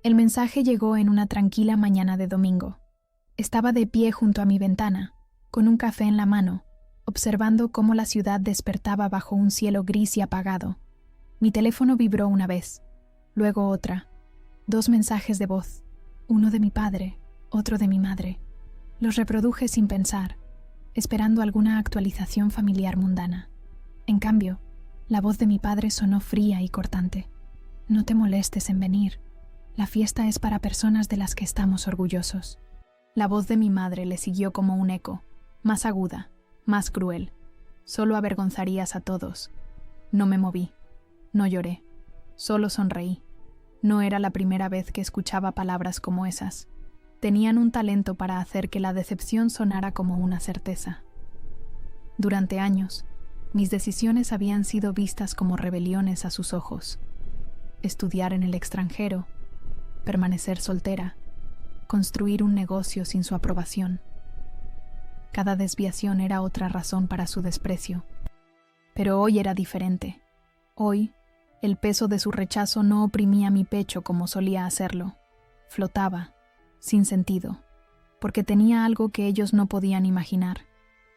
El mensaje llegó en una tranquila mañana de domingo. Estaba de pie junto a mi ventana, con un café en la mano, observando cómo la ciudad despertaba bajo un cielo gris y apagado. Mi teléfono vibró una vez, luego otra. 2 mensajes de voz, uno de mi padre, otro de mi madre. Los reproduje sin pensar, esperando alguna actualización familiar mundana. En cambio, la voz de mi padre sonó fría y cortante. No te molestes en venir. La fiesta es para personas de las que estamos orgullosos. La voz de mi madre le siguió como un eco, más aguda, más cruel. Solo avergonzarías a todos. No me moví, no lloré, solo sonreí. No era la primera vez que escuchaba palabras como esas. Tenían un talento para hacer que la decepción sonara como una certeza. Durante años, mis decisiones habían sido vistas como rebeliones a sus ojos. Estudiar en el extranjero, permanecer soltera, construir un negocio sin su aprobación. Cada desviación era otra razón para su desprecio. Pero hoy era diferente. Hoy, el peso de su rechazo no oprimía mi pecho como solía hacerlo. Flotaba, sin sentido, porque tenía algo que ellos no podían imaginar.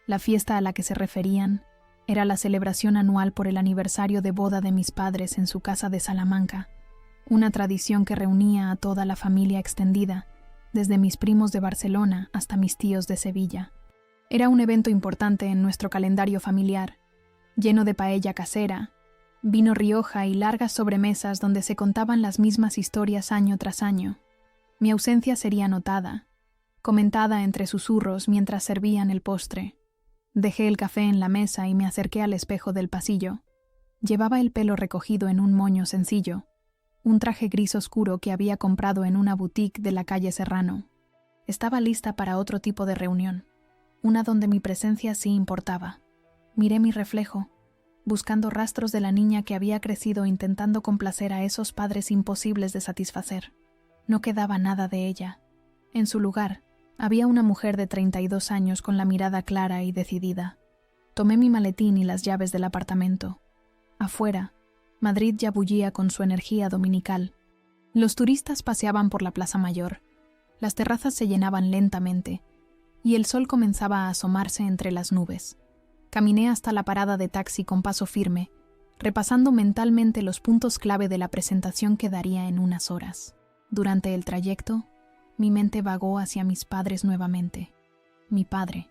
La fiesta a la que se referían era la celebración anual por el aniversario de boda de mis padres en su casa de Salamanca, una tradición que reunía a toda la familia extendida, desde mis primos de Barcelona hasta mis tíos de Sevilla. Era un evento importante en nuestro calendario familiar, lleno de paella casera, vino Rioja y largas sobremesas donde se contaban las mismas historias año tras año. Mi ausencia sería notada, comentada entre susurros mientras servían el postre. Dejé el café en la mesa y me acerqué al espejo del pasillo. Llevaba el pelo recogido en un moño sencillo, un traje gris oscuro que había comprado en una boutique de la calle Serrano. Estaba lista para otro tipo de reunión, una donde mi presencia sí importaba. Miré mi reflejo, buscando rastros de la niña que había crecido intentando complacer a esos padres imposibles de satisfacer. No quedaba nada de ella. En su lugar, había una mujer de 32 años con la mirada clara y decidida. Tomé mi maletín y las llaves del apartamento. Afuera, Madrid ya bullía con su energía dominical. Los turistas paseaban por la Plaza Mayor. Las terrazas se llenaban lentamente, y el sol comenzaba a asomarse entre las nubes. Caminé hasta la parada de taxi con paso firme, repasando mentalmente los puntos clave de la presentación que daría en unas horas. Durante el trayecto, mi mente vagó hacia mis padres nuevamente. Mi padre,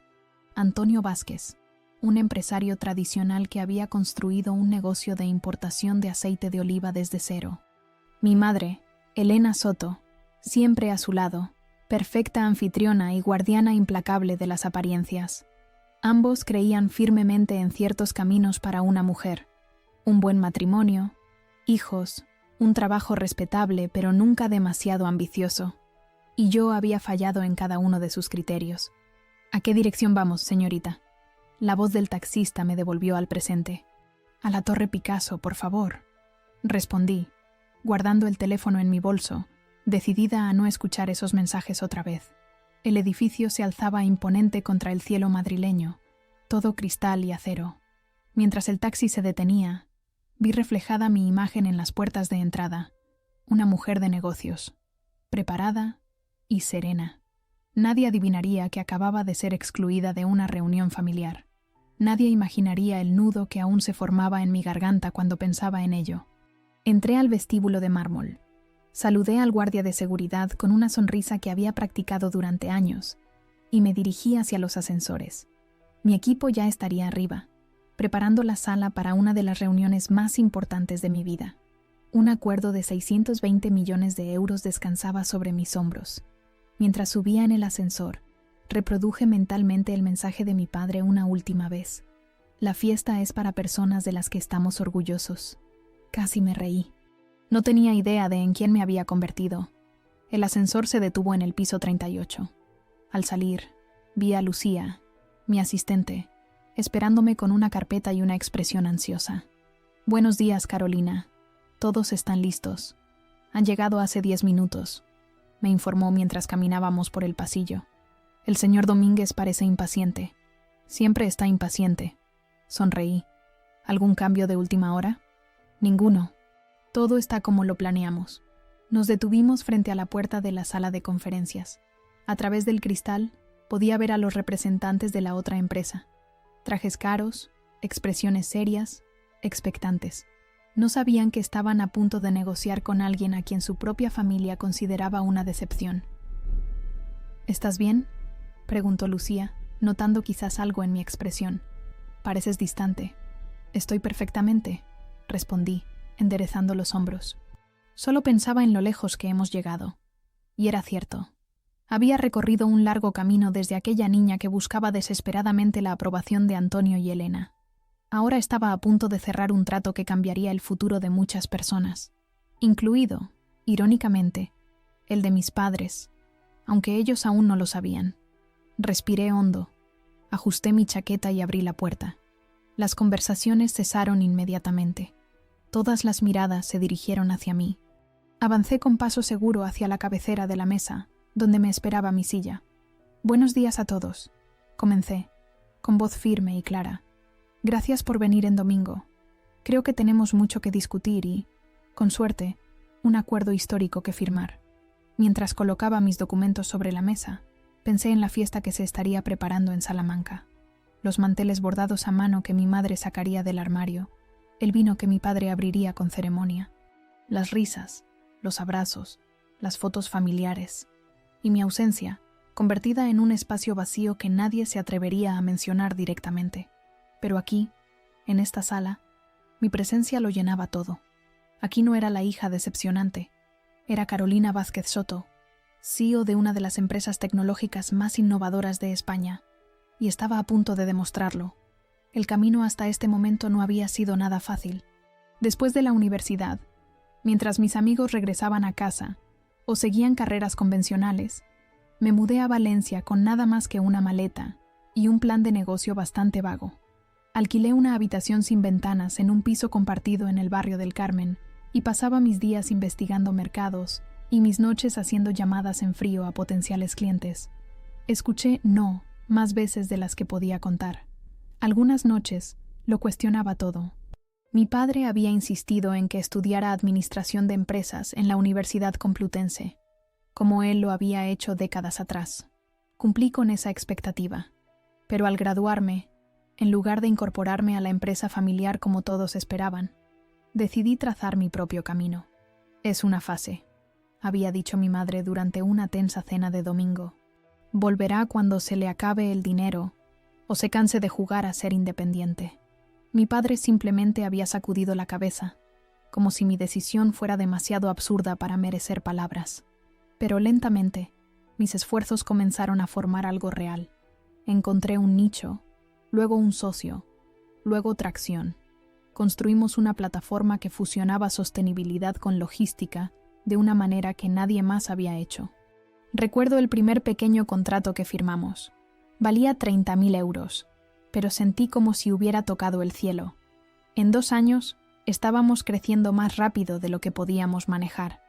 Antonio Vázquez, un empresario tradicional que había construido un negocio de importación de aceite de oliva desde cero. Mi madre, Elena Soto, siempre a su lado, perfecta anfitriona y guardiana implacable de las apariencias. Ambos creían firmemente en ciertos caminos para una mujer: un buen matrimonio, hijos, un trabajo respetable pero nunca demasiado ambicioso. Y yo había fallado en cada uno de sus criterios. ¿A qué dirección vamos, señorita? La voz del taxista me devolvió al presente. A la Torre Picasso, por favor, respondí, guardando el teléfono en mi bolso, decidida a no escuchar esos mensajes otra vez. El edificio se alzaba imponente contra el cielo madrileño, todo cristal y acero. Mientras el taxi se detenía, vi reflejada mi imagen en las puertas de entrada, una mujer de negocios, preparada y serena. Nadie adivinaría que acababa de ser excluida de una reunión familiar. Nadie imaginaría el nudo que aún se formaba en mi garganta cuando pensaba en ello. Entré al vestíbulo de mármol. Saludé al guardia de seguridad con una sonrisa que había practicado durante años y me dirigí hacia los ascensores. Mi equipo ya estaría arriba, preparando la sala para una de las reuniones más importantes de mi vida. Un acuerdo de 620 millones de euros descansaba sobre mis hombros. Mientras subía en el ascensor, reproduje mentalmente el mensaje de mi padre una última vez. La fiesta es para personas de las que estamos orgullosos. Casi me reí. No tenía idea de en quién me había convertido. El ascensor se detuvo en el piso 38. Al salir, vi a Lucía, mi asistente, esperándome con una carpeta y una expresión ansiosa. «Buenos días, Carolina. Todos están listos. Han llegado hace 10 minutos», me informó mientras caminábamos por el pasillo. «El señor Domínguez parece impaciente. Siempre está impaciente». Sonreí. «¿Algún cambio de última hora?» «Ninguno. Todo está como lo planeamos. Nos detuvimos frente a la puerta de la sala de conferencias. A través del cristal podía ver a los representantes de la otra empresa. Trajes caros, expresiones serias, expectantes. No sabían que estaban a punto de negociar con alguien a quien su propia familia consideraba una decepción. ¿Estás bien?, preguntó Lucía, notando quizás algo en mi expresión. Pareces distante. Estoy perfectamente, respondí, enderezando los hombros. Solo pensaba en lo lejos que hemos llegado. Y era cierto. Había recorrido un largo camino desde aquella niña que buscaba desesperadamente la aprobación de Antonio y Elena. Ahora estaba a punto de cerrar un trato que cambiaría el futuro de muchas personas, incluido, irónicamente, el de mis padres, aunque ellos aún no lo sabían. Respiré hondo, ajusté mi chaqueta y abrí la puerta. Las conversaciones cesaron inmediatamente. Todas las miradas se dirigieron hacia mí. Avancé con paso seguro hacia la cabecera de la mesa, donde me esperaba mi silla. «Buenos días a todos», comencé, con voz firme y clara. «Gracias por venir en domingo. Creo que tenemos mucho que discutir y, con suerte, un acuerdo histórico que firmar». Mientras colocaba mis documentos sobre la mesa, pensé en la fiesta que se estaría preparando en Salamanca. Los manteles bordados a mano que mi madre sacaría del armario, el vino que mi padre abriría con ceremonia, las risas, los abrazos, las fotos familiares, y mi ausencia, convertida en un espacio vacío que nadie se atrevería a mencionar directamente. Pero aquí, en esta sala, mi presencia lo llenaba todo. Aquí no era la hija decepcionante, era Carolina Vázquez Soto, CEO de una de las empresas tecnológicas más innovadoras de España, y estaba a punto de demostrarlo. El camino hasta este momento no había sido nada fácil. Después de la universidad, mientras mis amigos regresaban a casa o seguían carreras convencionales, me mudé a Valencia con nada más que una maleta y un plan de negocio bastante vago. Alquilé una habitación sin ventanas en un piso compartido en el barrio del Carmen y pasaba mis días investigando mercados y mis noches haciendo llamadas en frío a potenciales clientes. Escuché no más veces de las que podía contar. Algunas noches lo cuestionaba todo. Mi padre había insistido en que estudiara administración de empresas en la Universidad Complutense, como él lo había hecho décadas atrás. Cumplí con esa expectativa, pero al graduarme, en lugar de incorporarme a la empresa familiar como todos esperaban, decidí trazar mi propio camino. «Es una fase», había dicho mi madre durante una tensa cena de domingo. «Volverá cuando se le acabe el dinero o se canse de jugar a ser independiente». Mi padre simplemente había sacudido la cabeza, como si mi decisión fuera demasiado absurda para merecer palabras. Pero lentamente, mis esfuerzos comenzaron a formar algo real. Encontré un nicho, luego un socio, luego tracción. Construimos una plataforma que fusionaba sostenibilidad con logística de una manera que nadie más había hecho. Recuerdo el primer pequeño contrato que firmamos. Valía 30.000 euros, pero sentí como si hubiera tocado el cielo. En 2 años, estábamos creciendo más rápido de lo que podíamos manejar.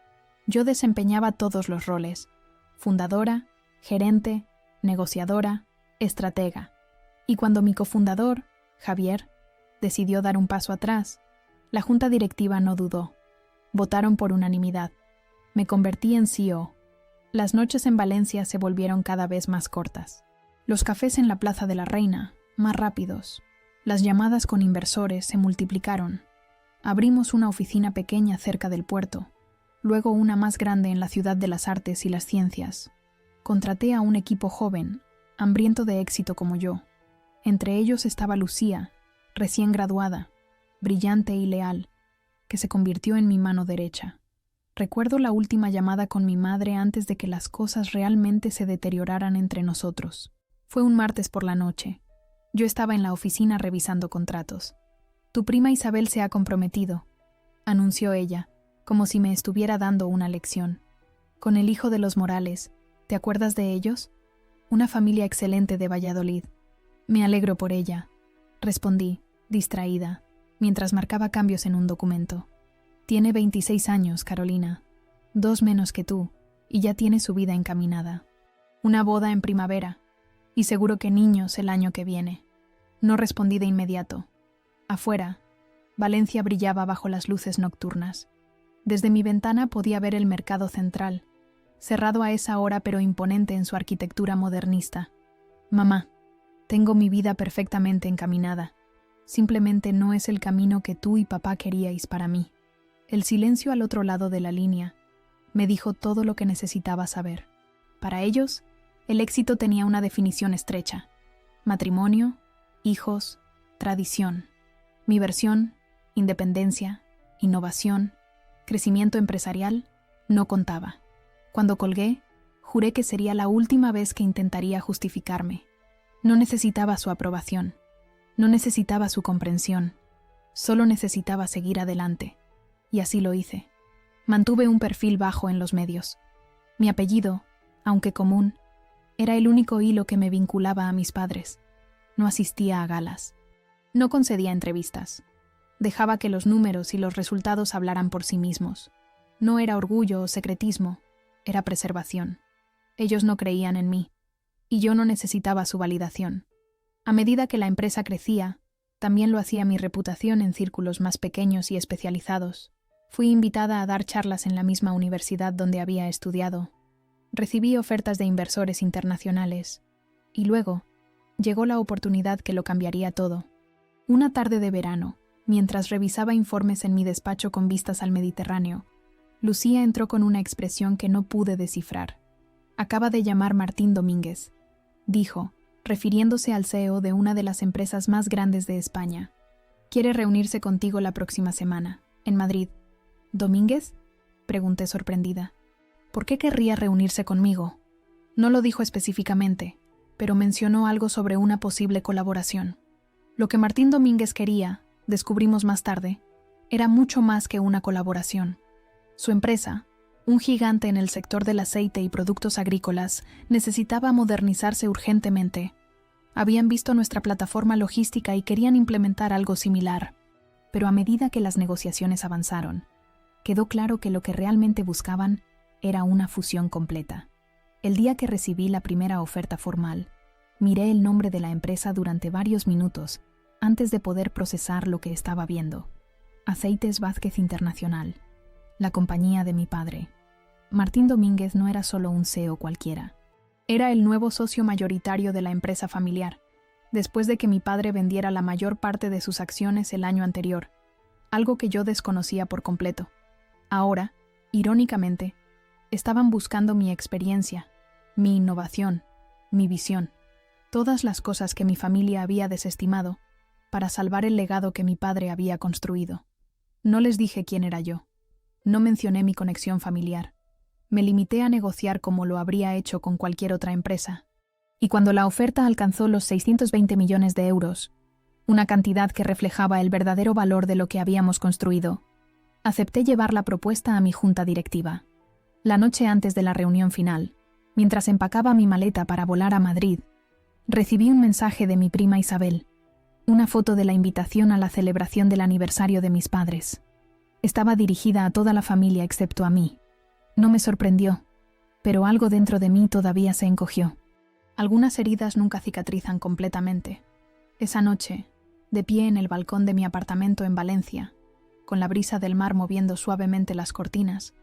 Yo desempeñaba todos los roles: fundadora, gerente, negociadora, estratega. Y cuando mi cofundador, Javier, decidió dar un paso atrás, la junta directiva no dudó. Votaron por unanimidad. Me convertí en CEO. Las noches en Valencia se volvieron cada vez más cortas. Los cafés en la Plaza de la Reina, más rápidos. Las llamadas con inversores se multiplicaron. Abrimos una oficina pequeña cerca del puerto, luego una más grande en la Ciudad de las Artes y las Ciencias. Contraté a un equipo joven, hambriento de éxito como yo. Entre ellos estaba Lucía, recién graduada, brillante y leal, que se convirtió en mi mano derecha. Recuerdo la última llamada con mi madre antes de que las cosas realmente se deterioraran entre nosotros. Fue un martes por la noche. Yo estaba en la oficina revisando contratos. «Tu prima Isabel se ha comprometido», anunció ella, como si me estuviera dando una lección. «Con el hijo de los Morales. ¿Te acuerdas de ellos? Una familia excelente de Valladolid». «Me alegro por ella», respondí, distraída, mientras marcaba cambios en un documento. «Tiene 26 años, Carolina. 2 menos que tú, y ya tiene su vida encaminada. Una boda en primavera, y seguro que niños el año que viene». No respondí de inmediato. Afuera, Valencia brillaba bajo las luces nocturnas. Desde mi ventana podía ver el mercado central, cerrado a esa hora pero imponente en su arquitectura modernista. Mamá, tengo mi vida perfectamente encaminada. Simplemente no es el camino que tú y papá queríais para mí. El silencio al otro lado de la línea me dijo todo lo que necesitaba saber. Para ellos, el éxito tenía una definición estrecha: matrimonio, hijos, tradición. Mi versión, independencia, innovación, crecimiento empresarial, no contaba. Cuando colgué, juré que sería la última vez que intentaría justificarme. No necesitaba su aprobación, no necesitaba su comprensión, solo necesitaba seguir adelante. Y así lo hice. Mantuve un perfil bajo en los medios. Mi apellido, aunque común, era el único hilo que me vinculaba a mis padres. No asistía a galas. No concedía entrevistas. Dejaba que los números y los resultados hablaran por sí mismos. No era orgullo o secretismo, era preservación. Ellos no creían en mí, y yo no necesitaba su validación. A medida que la empresa crecía, también lo hacía mi reputación en círculos más pequeños y especializados. Fui invitada a dar charlas en la misma universidad donde había estudiado. Recibí ofertas de inversores internacionales. Y luego, llegó la oportunidad que lo cambiaría todo. Una tarde de verano, mientras revisaba informes en mi despacho con vistas al Mediterráneo, Lucía entró con una expresión que no pude descifrar. Acaba de llamar Martín Domínguez, dijo, refiriéndose al CEO de una de las empresas más grandes de España. Quiere reunirse contigo la próxima semana, en Madrid. ¿Domínguez?, pregunté sorprendida. ¿Por qué querría reunirse conmigo? No lo dijo específicamente, pero mencionó algo sobre una posible colaboración. Lo que Martín Domínguez quería, descubrimos más tarde, era mucho más que una colaboración. Su empresa, un gigante en el sector del aceite y productos agrícolas, necesitaba modernizarse urgentemente. Habían visto nuestra plataforma logística y querían implementar algo similar. Pero a medida que las negociaciones avanzaron, quedó claro que lo que realmente buscaban era una fusión completa. El día que recibí la primera oferta formal, miré el nombre de la empresa durante varios minutos antes de poder procesar lo que estaba viendo. Aceites Vázquez Internacional, la compañía de mi padre. Martín Domínguez no era solo un CEO cualquiera. Era el nuevo socio mayoritario de la empresa familiar, después de que mi padre vendiera la mayor parte de sus acciones el año anterior, algo que yo desconocía por completo. Ahora, irónicamente, estaban buscando mi experiencia, mi innovación, mi visión, todas las cosas que mi familia había desestimado, para salvar el legado que mi padre había construido. No les dije quién era yo. No mencioné mi conexión familiar. Me limité a negociar como lo habría hecho con cualquier otra empresa. Y cuando la oferta alcanzó los 620 millones de euros, una cantidad que reflejaba el verdadero valor de lo que habíamos construido, acepté llevar la propuesta a mi junta directiva. La noche antes de la reunión final, mientras empacaba mi maleta para volar a Madrid, recibí un mensaje de mi prima Isabel, una foto de la invitación a la celebración del aniversario de mis padres. Estaba dirigida a toda la familia excepto a mí. No me sorprendió, pero algo dentro de mí todavía se encogió. Algunas heridas nunca cicatrizan completamente. Esa noche, de pie en el balcón de mi apartamento en Valencia, con la brisa del mar moviendo suavemente las cortinas,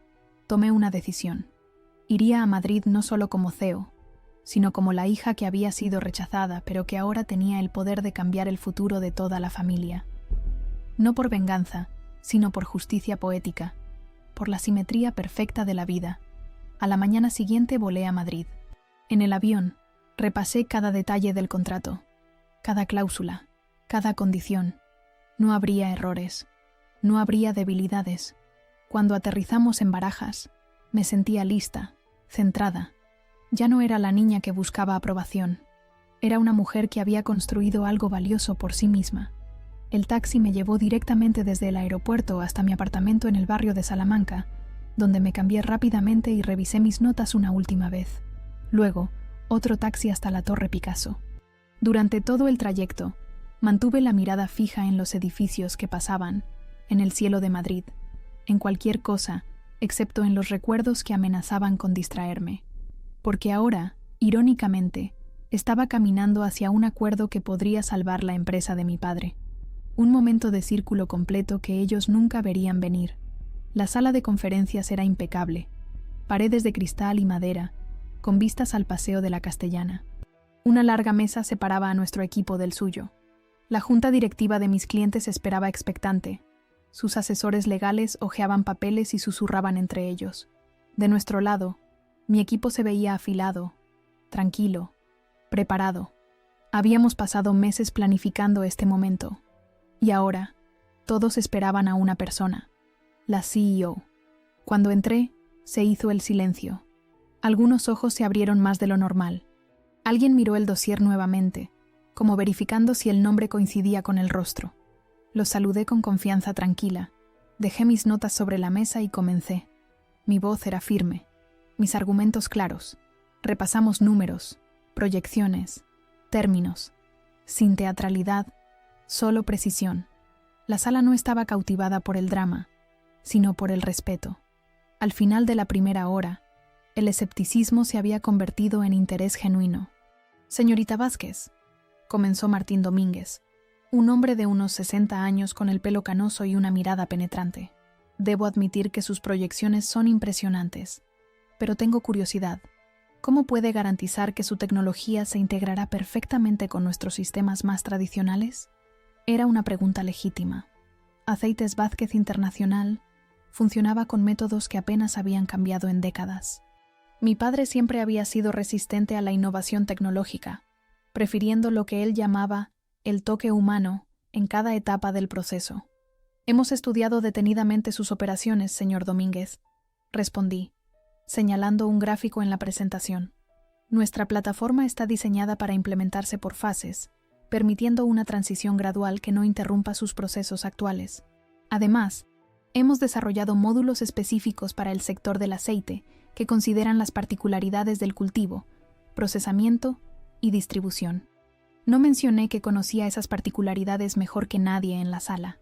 tomé una decisión. Iría a Madrid no solo como CEO, sino como la hija que había sido rechazada, pero que ahora tenía el poder de cambiar el futuro de toda la familia. No por venganza, sino por justicia poética, por la simetría perfecta de la vida. A la mañana siguiente volé a Madrid. En el avión, repasé cada detalle del contrato, cada cláusula, cada condición. No habría errores, no habría debilidades. Cuando aterrizamos en Barajas, me sentía lista, centrada. Ya no era la niña que buscaba aprobación. Era una mujer que había construido algo valioso por sí misma. El taxi me llevó directamente desde el aeropuerto hasta mi apartamento en el barrio de Salamanca, donde me cambié rápidamente y revisé mis notas una última vez. Luego, otro taxi hasta la Torre Picasso. Durante todo el trayecto, mantuve la mirada fija en los edificios que pasaban, en el cielo de Madrid, en cualquier cosa, excepto en los recuerdos que amenazaban con distraerme. Porque ahora, irónicamente, estaba caminando hacia un acuerdo que podría salvar la empresa de mi padre. Un momento de círculo completo que ellos nunca verían venir. La sala de conferencias era impecable, paredes de cristal y madera, con vistas al Paseo de la Castellana. Una larga mesa separaba a nuestro equipo del suyo. La junta directiva de mis clientes esperaba expectante. Sus asesores legales hojeaban papeles y susurraban entre ellos. De nuestro lado, mi equipo se veía afilado, tranquilo, preparado. Habíamos pasado meses planificando este momento. Y ahora, todos esperaban a una persona, la CEO. Cuando entré, se hizo el silencio. Algunos ojos se abrieron más de lo normal. Alguien miró el dossier nuevamente, como verificando si el nombre coincidía con el rostro. Los saludé con confianza tranquila. Dejé mis notas sobre la mesa y comencé. Mi voz era firme, mis argumentos claros. Repasamos números, proyecciones, términos. Sin teatralidad, solo precisión. La sala no estaba cautivada por el drama, sino por el respeto. Al final de la primera hora, el escepticismo se había convertido en interés genuino. «Señorita Vázquez», comenzó Martín Domínguez, un hombre de unos 60 años con el pelo canoso y una mirada penetrante. «Debo admitir que sus proyecciones son impresionantes, pero tengo curiosidad. ¿Cómo puede garantizar que su tecnología se integrará perfectamente con nuestros sistemas más tradicionales?» Era una pregunta legítima. Aceites Vázquez Internacional funcionaba con métodos que apenas habían cambiado en décadas. Mi padre siempre había sido resistente a la innovación tecnológica, prefiriendo lo que él llamaba el toque humano en cada etapa del proceso. «Hemos estudiado detenidamente sus operaciones, señor Domínguez», respondí, señalando un gráfico en la presentación. «Nuestra plataforma está diseñada para implementarse por fases, permitiendo una transición gradual que no interrumpa sus procesos actuales. Además, hemos desarrollado módulos específicos para el sector del aceite que consideran las particularidades del cultivo, procesamiento y distribución. No mencioné que conocía esas particularidades mejor que nadie en la sala,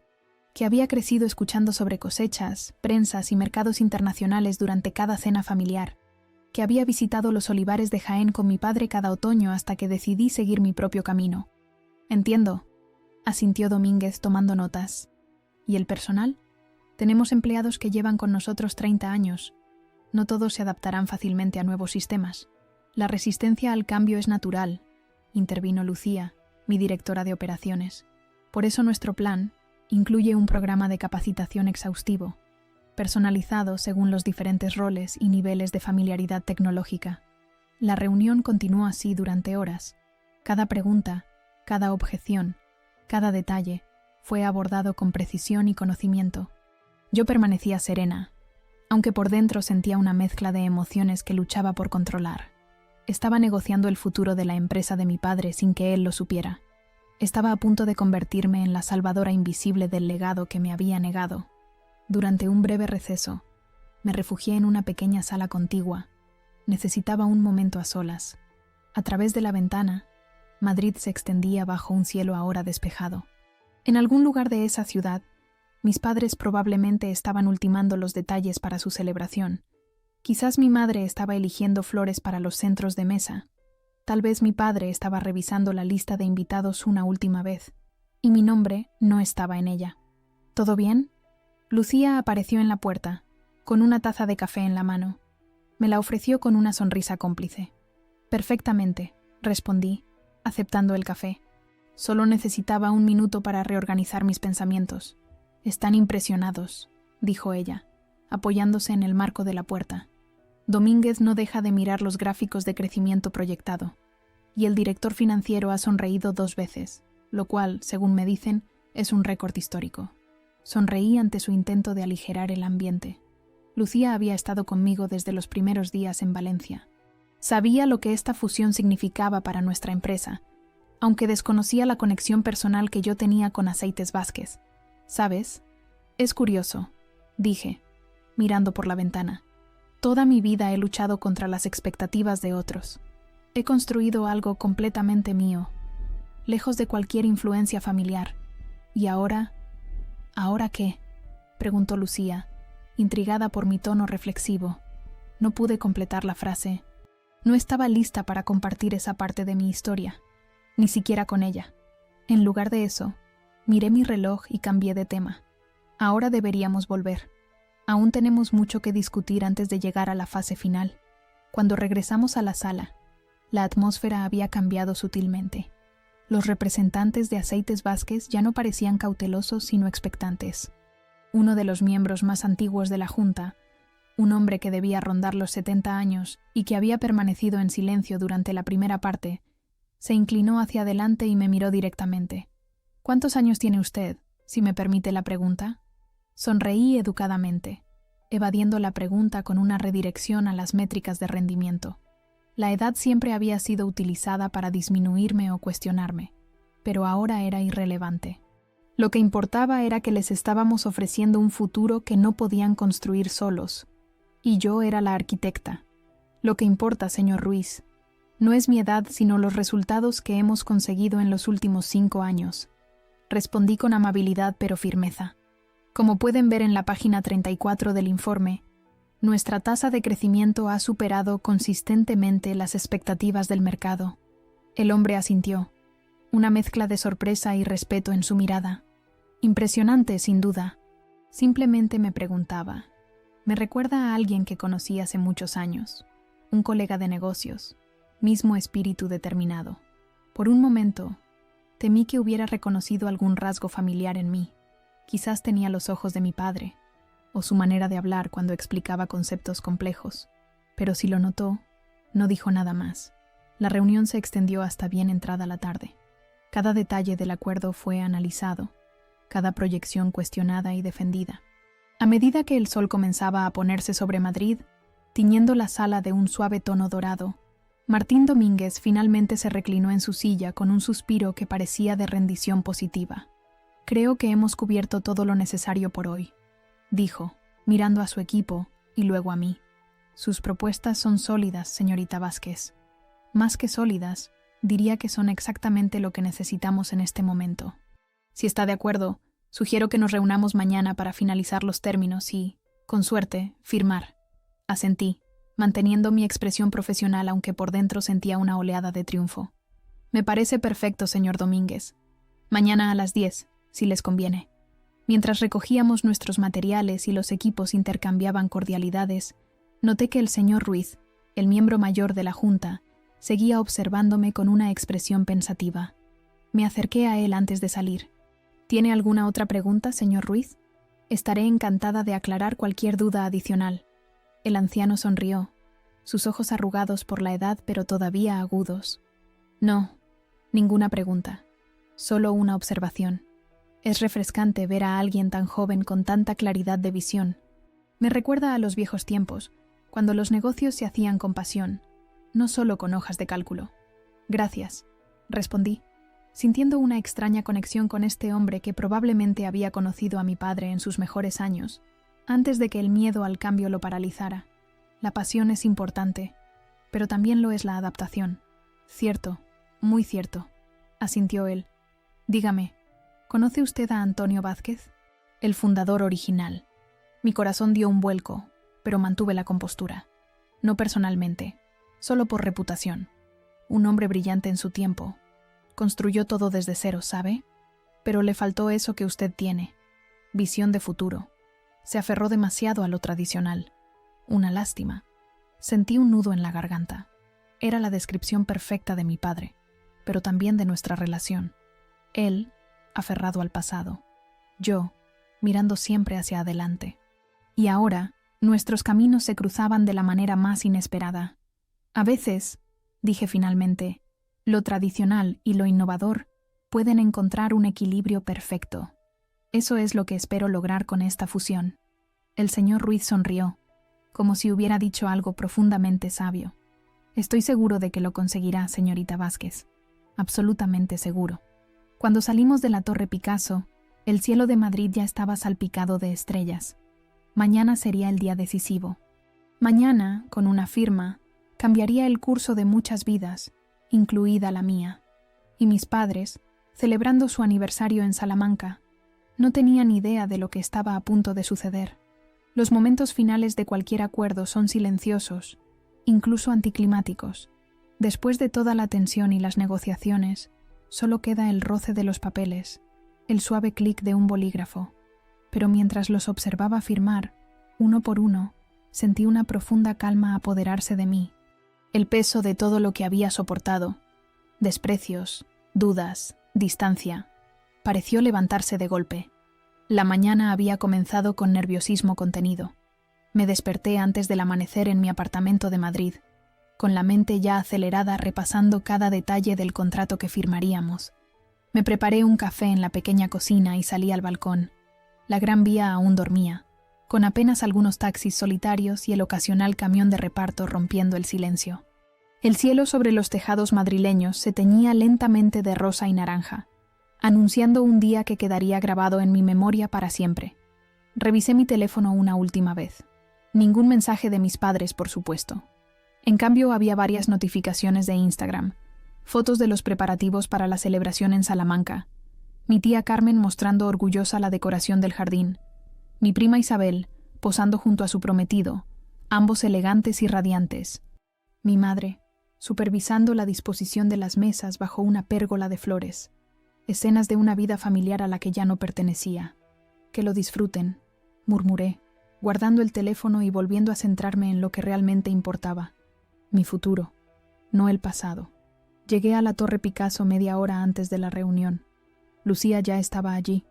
que había crecido escuchando sobre cosechas, prensas y mercados internacionales durante cada cena familiar, que había visitado los olivares de Jaén con mi padre cada otoño hasta que decidí seguir mi propio camino. «Entiendo», asintió Domínguez tomando notas. «¿Y el personal? Tenemos empleados que llevan con nosotros 30 años. No todos se adaptarán fácilmente a nuevos sistemas. La resistencia al cambio es natural», intervino Lucía, mi directora de operaciones. «Por eso nuestro plan incluye un programa de capacitación exhaustivo, personalizado según los diferentes roles y niveles de familiaridad tecnológica». La reunión continuó así durante horas. Cada pregunta, cada objeción, cada detalle fue abordado con precisión y conocimiento. Yo permanecía serena, aunque por dentro sentía una mezcla de emociones que luchaba por controlar. Estaba negociando el futuro de la empresa de mi padre sin que él lo supiera. Estaba a punto de convertirme en la salvadora invisible del legado que me había negado. Durante un breve receso, me refugié en una pequeña sala contigua. Necesitaba un momento a solas. A través de la ventana, Madrid se extendía bajo un cielo ahora despejado. En algún lugar de esa ciudad, mis padres probablemente estaban ultimando los detalles para su celebración. Quizás mi madre estaba eligiendo flores para los centros de mesa. Tal vez mi padre estaba revisando la lista de invitados una última vez, y mi nombre no estaba en ella. «¿Todo bien?» Lucía apareció en la puerta, con una taza de café en la mano. Me la ofreció con una sonrisa cómplice. «Perfectamente», respondí, aceptando el café. Solo necesitaba un minuto para reorganizar mis pensamientos. «Están impresionados», dijo ella, apoyándose en el marco de la puerta. Domínguez no deja de mirar los gráficos de crecimiento proyectado, y el director financiero ha sonreído 2 veces, lo cual, según me dicen, es un récord histórico. Sonreí ante su intento de aligerar el ambiente. Lucía había estado conmigo desde los primeros días en Valencia. Sabía lo que esta fusión significaba para nuestra empresa, aunque desconocía la conexión personal que yo tenía con Aceites Vázquez. «¿Sabes? Es curioso», dije, mirando por la ventana. «Toda mi vida he luchado contra las expectativas de otros. He construido algo completamente mío, lejos de cualquier influencia familiar. Y ahora... ¿Ahora qué?», preguntó Lucía, intrigada por mi tono reflexivo. No pude completar la frase. No estaba lista para compartir esa parte de mi historia, ni siquiera con ella. En lugar de eso, miré mi reloj y cambié de tema. «Ahora deberíamos volver». Aún tenemos mucho que discutir antes de llegar a la fase final. Cuando regresamos a la sala, la atmósfera había cambiado sutilmente. Los representantes de Aceites Vázquez ya no parecían cautelosos sino expectantes. Uno de los miembros más antiguos de la Junta, un hombre que debía rondar los 70 años y que había permanecido en silencio durante la primera parte, se inclinó hacia adelante y me miró directamente. «¿Cuántos años tiene usted, si me permite la pregunta?» Sonreí educadamente, evadiendo la pregunta con una redirección a las métricas de rendimiento. La edad siempre había sido utilizada para disminuirme o cuestionarme, pero ahora era irrelevante. Lo que importaba era que les estábamos ofreciendo un futuro que no podían construir solos, y yo era la arquitecta. Lo que importa, señor Ruiz, no es mi edad sino los resultados que hemos conseguido en los últimos 5 años. Respondí con amabilidad pero firmeza. Como pueden ver en la página 34 del informe, nuestra tasa de crecimiento ha superado consistentemente las expectativas del mercado. El hombre asintió, una mezcla de sorpresa y respeto en su mirada. Impresionante, sin duda. Simplemente me preguntaba. Me recuerda a alguien que conocí hace muchos años, un colega de negocios, mismo espíritu determinado. Por un momento, temí que hubiera reconocido algún rasgo familiar en mí. Quizás tenía los ojos de mi padre, o su manera de hablar cuando explicaba conceptos complejos. Pero si lo notó, no dijo nada más. La reunión se extendió hasta bien entrada la tarde. Cada detalle del acuerdo fue analizado, cada proyección cuestionada y defendida. A medida que el sol comenzaba a ponerse sobre Madrid, tiñendo la sala de un suave tono dorado, Martín Domínguez finalmente se reclinó en su silla con un suspiro que parecía de rendición positiva. «Creo que hemos cubierto todo lo necesario por hoy», dijo, mirando a su equipo y luego a mí. «Sus propuestas son sólidas, señorita Vázquez. Más que sólidas, diría que son exactamente lo que necesitamos en este momento. Si está de acuerdo, sugiero que nos reunamos mañana para finalizar los términos y, con suerte, firmar». Asentí, manteniendo mi expresión profesional aunque por dentro sentía una oleada de triunfo. «Me parece perfecto, señor Domínguez. Mañana a las 10, si les conviene». Mientras recogíamos nuestros materiales y los equipos intercambiaban cordialidades, noté que el señor Ruiz, el miembro mayor de la Junta, seguía observándome con una expresión pensativa. Me acerqué a él antes de salir. «¿Tiene alguna otra pregunta, señor Ruiz? Estaré encantada de aclarar cualquier duda adicional». El anciano sonrió, sus ojos arrugados por la edad pero todavía agudos. «No, ninguna pregunta, solo una observación. Es refrescante ver a alguien tan joven con tanta claridad de visión. Me recuerda a los viejos tiempos, cuando los negocios se hacían con pasión, no solo con hojas de cálculo». «Gracias», respondí, sintiendo una extraña conexión con este hombre que probablemente había conocido a mi padre en sus mejores años, antes de que el miedo al cambio lo paralizara. La pasión es importante, pero también lo es la adaptación. «Cierto, muy cierto», asintió él. «Dígame, ¿conoce usted a Antonio Vázquez?» «El fundador original». Mi corazón dio un vuelco, pero mantuve la compostura. «No personalmente, solo por reputación. Un hombre brillante en su tiempo. Construyó todo desde cero, ¿sabe? Pero le faltó eso que usted tiene, visión de futuro. Se aferró demasiado a lo tradicional. Una lástima. Sentí un nudo en la garganta. Era la descripción perfecta de mi padre, pero también de nuestra relación. Él, aferrado al pasado. Yo, mirando siempre hacia adelante. Y ahora, nuestros caminos se cruzaban de la manera más inesperada. A veces, dije finalmente, lo tradicional y lo innovador pueden encontrar un equilibrio perfecto. Eso es lo que espero lograr con esta fusión». El señor Ruiz sonrió, como si hubiera dicho algo profundamente sabio. «Estoy seguro de que lo conseguirá, señorita Vázquez. Absolutamente seguro». Cuando salimos de la Torre Picasso, el cielo de Madrid ya estaba salpicado de estrellas. Mañana sería el día decisivo. Mañana, con una firma, cambiaría el curso de muchas vidas, incluida la mía. Y mis padres, celebrando su aniversario en Salamanca, no tenían idea de lo que estaba a punto de suceder. Los momentos finales de cualquier acuerdo son silenciosos, incluso anticlimáticos. Después de toda la tensión y las negociaciones, solo queda el roce de los papeles, el suave clic de un bolígrafo. Pero mientras los observaba firmar, Uno por uno, sentí una profunda calma apoderarse de mí. El peso de todo lo que había soportado, desprecios, dudas, distancia, pareció levantarse de golpe. La mañana había comenzado con nerviosismo contenido. Me desperté antes del amanecer en mi apartamento de Madrid, con la mente ya acelerada repasando cada detalle del contrato que firmaríamos. Me preparé un café en la pequeña cocina y salí al balcón. La Gran Vía aún dormía, con apenas algunos taxis solitarios y el ocasional camión de reparto rompiendo el silencio. El cielo sobre los tejados madrileños se teñía lentamente de rosa y naranja, anunciando un día que quedaría grabado en mi memoria para siempre. Revisé mi teléfono una última vez. Ningún mensaje de mis padres, por supuesto. En cambio, había varias notificaciones de Instagram, fotos de los preparativos para la celebración en Salamanca, mi tía Carmen mostrando orgullosa la decoración del jardín, mi prima Isabel posando junto a su prometido, ambos elegantes y radiantes, mi madre supervisando la disposición de las mesas bajo una pérgola de flores, escenas de una vida familiar a la que ya no pertenecía. Que lo disfruten, murmuré, guardando el teléfono y volviendo a centrarme en lo que realmente importaba, mi futuro, no el pasado. Llegué a la Torre Picasso media hora antes de la reunión. Lucía ya estaba allí,